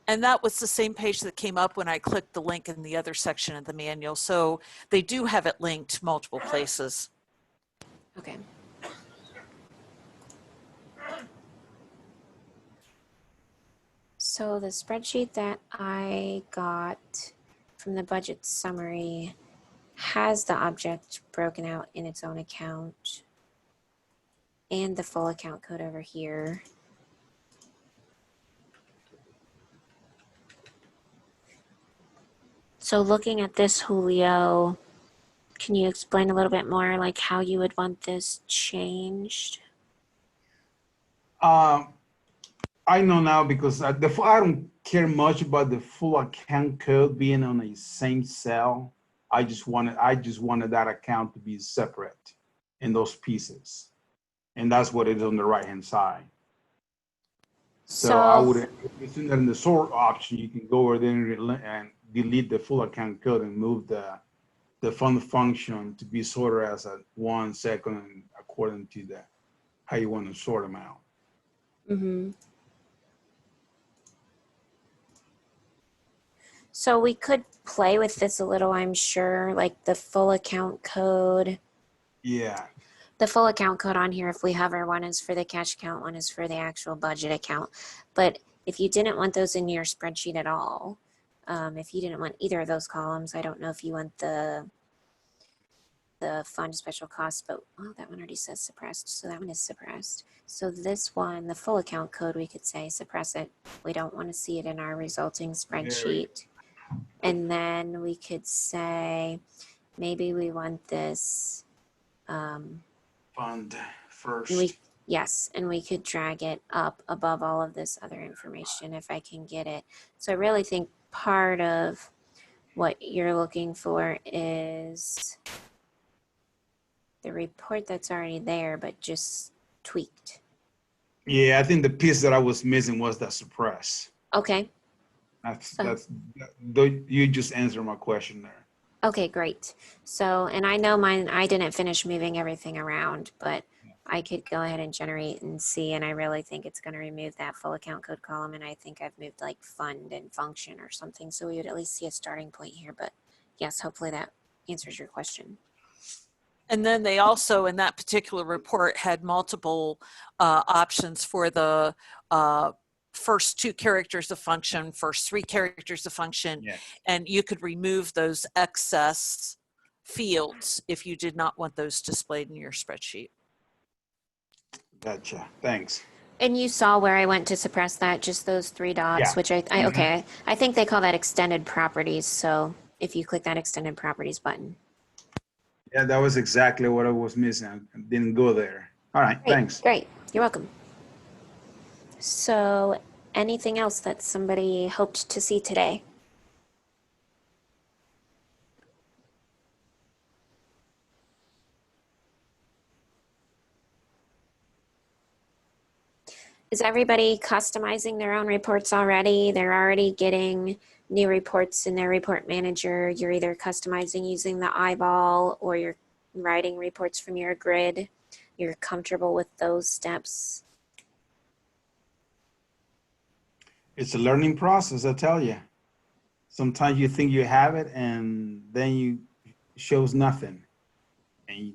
And that was the same page that came up when I clicked the link in the other section of the manual. So they do have it linked multiple places. Okay. So the spreadsheet that I got from the budget summary has the object broken out in its own account and the full account code over here. So looking at this, Julio, can you explain a little bit more like how you would want this changed? I know now because I don't care much about the full account code being on a same cell. I just wanted that account to be separate in those pieces, and that's what it is on the right hand side. So I would, if it's in the sort option, you can go over there and delete the full account code and move the fund function to be sorted as a 1 second according to the how you want to sort them out. Mm-hmm. So we could play with this a little, I'm sure, like the full account code. Yeah. The full account code on here, if we hover, one is for the cash account, one is for the actual budget account. But if you didn't want those in your spreadsheet at all, if you didn't want either of those columns, I don't know if you want the fund special costs, but oh, that one already says suppressed, so that one is suppressed. So this one, the full account code, we could say suppress it. We don't want to see it in our resulting spreadsheet. And then we could say maybe we want this. Fund first. And we could drag it up above all of this other information if I can get it. So I really think part of what you're looking for is the report that's already there, but just tweaked. Yeah, I think the piece that I was missing was that suppress. Okay. You just answered my question there. Okay, great. So, and I know mine, I didn't finish moving everything around, but I could go ahead and generate and see, and I really think it's going to remove that full account code column, and I think I've moved like fund and function or something, so we would at least see a starting point here, but yes, hopefully that answers your question. And then they also, in that particular report, had multiple options for the first 2 characters of function, first 3 characters of function, Yes. and you could remove those excess fields if you did not want those displayed in your spreadsheet. Gotcha. Thanks. And you saw where I went to suppress that, just those 3 dots, Yeah. which okay, I think they call that extended properties, so if you click that extended properties button. Yeah, that was exactly what I was missing. I didn't go there. All right, Great, thanks. great, you're welcome. So anything else that somebody hoped to see today? Is everybody customizing their own reports already? They're already getting new reports in their report manager. You're either customizing using the eyeball or you're writing reports from your grid. You're comfortable with those steps? It's a learning process, I tell you. Sometimes you think you have it and then you shows nothing. And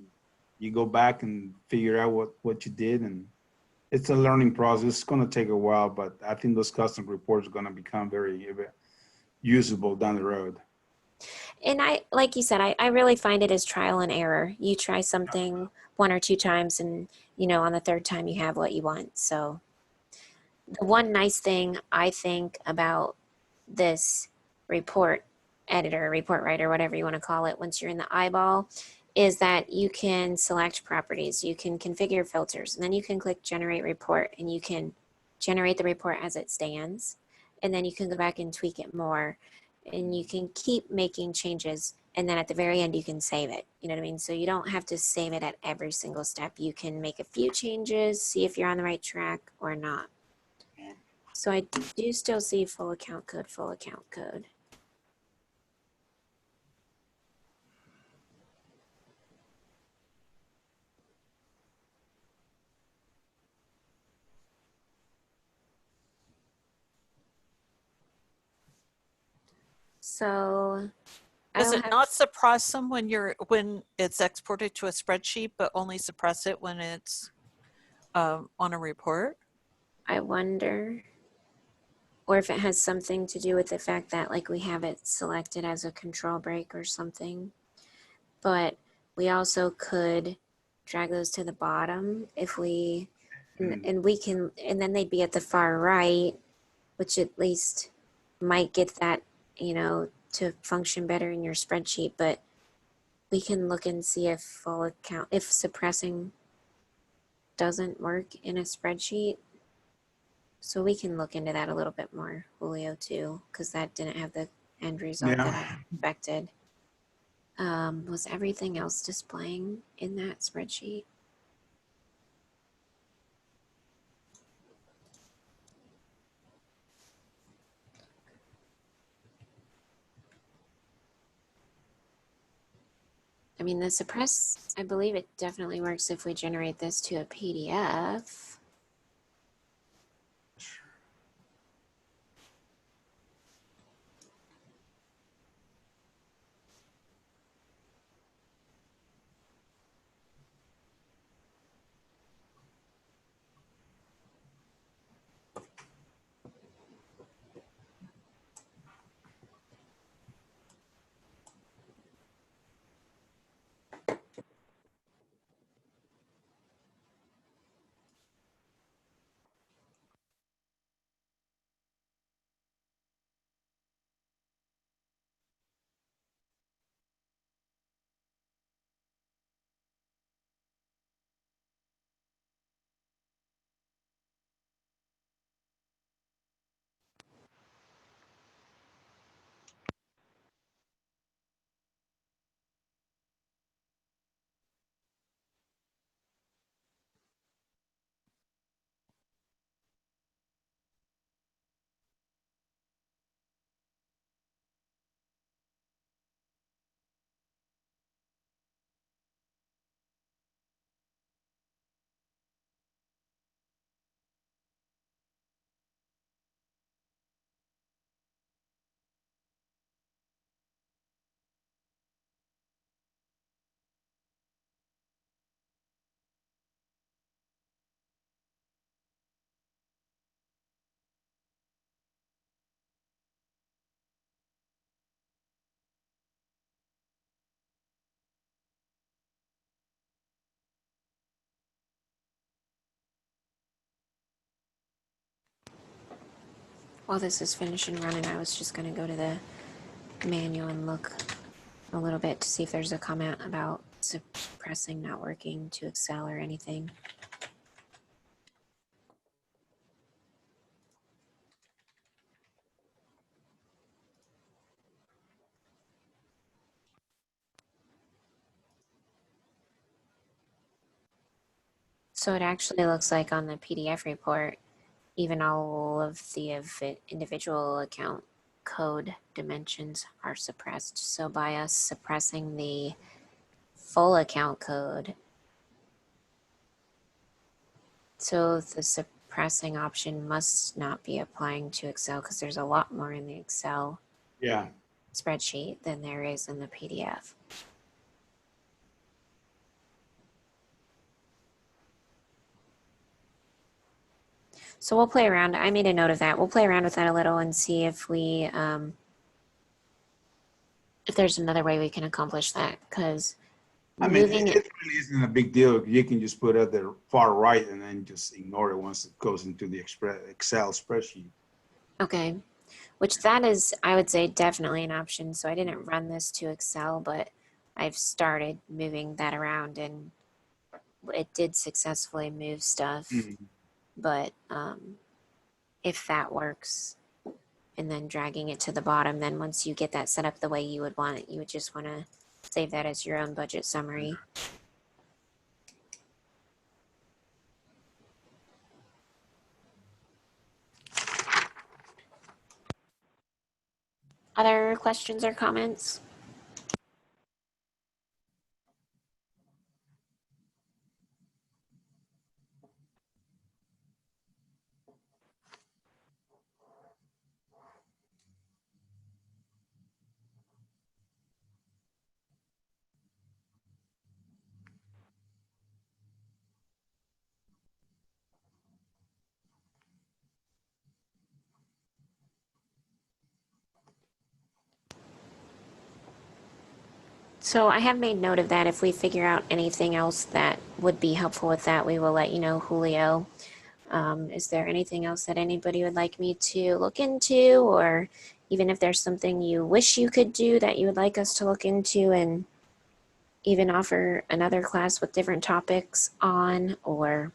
you go back and figure out what you did, and it's a learning process. It's going to take a while, but I think those custom reports are going to become very usable down the road. And like you said, I really find it as trial and error. You try something 1 or 2 times and, on the 3rd time you have what you want. So the one nice thing I think about this report editor, report writer, whatever you want to call it, once you're in the eyeball, is that you can select properties, you can configure filters, and then you can click generate report and you can generate the report as it stands. And then you can go back and tweak it more and you can keep making changes. And then at the very end, you can save it. You know what I mean? So you don't have to save it at every single step. You can make a few changes, see if you're on the right track or not. So I do still see full account code, full account code. So Does it not suppress them when it's exported to a spreadsheet, but only suppress it when it's on a report? I wonder, or if it has something to do with the fact that like we have it selected as a control break or something. But we also could drag those to the bottom if we, and we can, and then they'd be at the far right, which at least might get that, to function better in your spreadsheet. But we can look and see if if suppressing doesn't work in a spreadsheet. So we can look into that a little bit more, Julio, too, because that didn't have the end result that I expected. Was everything else displaying in that spreadsheet? I mean, the suppress, I believe it definitely works if we generate this to a PDF. While this is finishing running, I was just going to go to the manual and look a little bit to see if there's a comment about suppressing not working to Excel or anything. So it actually looks like on the PDF report, even all of the individual account code dimensions are suppressed. So by us suppressing the full account code, so the suppressing option must not be applying to Excel because there's a lot more in the Excel Yeah. spreadsheet than there is in the PDF. So we'll play around. I made a note of that. We'll play around with that a little and see if we, if there's another way we can accomplish that. Because I mean, moving it really isn't a big deal. You can just put it at the far right and then just ignore it once it goes into the Excel spreadsheet. okay, which that is, I would say, definitely an option. So I didn't run this to Excel, but I've started moving that around and it did successfully move stuff. Mhm. But if that works, and then dragging it to the bottom, then once you get that set up the way you would want it, you would just want to save that as your own budget summary. Other questions or comments? So I have made note of that. If we figure out anything else that would be helpful with that, we will let you know, Julio. Is there anything else that anybody would like me to look into, or even if there's something you wish you could do that you would like us to look into and even offer another class with different topics on, or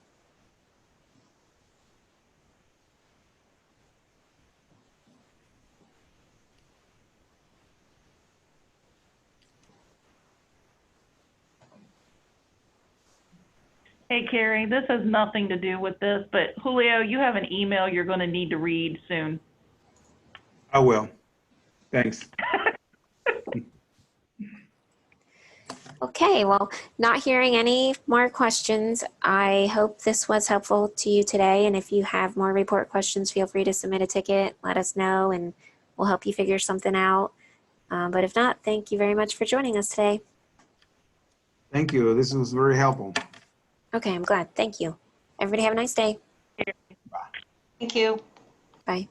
Hey, Carrie, this has nothing to do with this, but Julio, you have an email you're going to need to read soon. I will. Thanks. Okay, well, not hearing any more questions, I hope this was helpful to you today. And if you have more report questions, feel free to submit a ticket, let us know, and we'll help you figure something out. But if not, thank you very much for joining us today. Thank you. This was very helpful. Okay, I'm glad. Thank you. Everybody have a nice day. Thank you. Bye.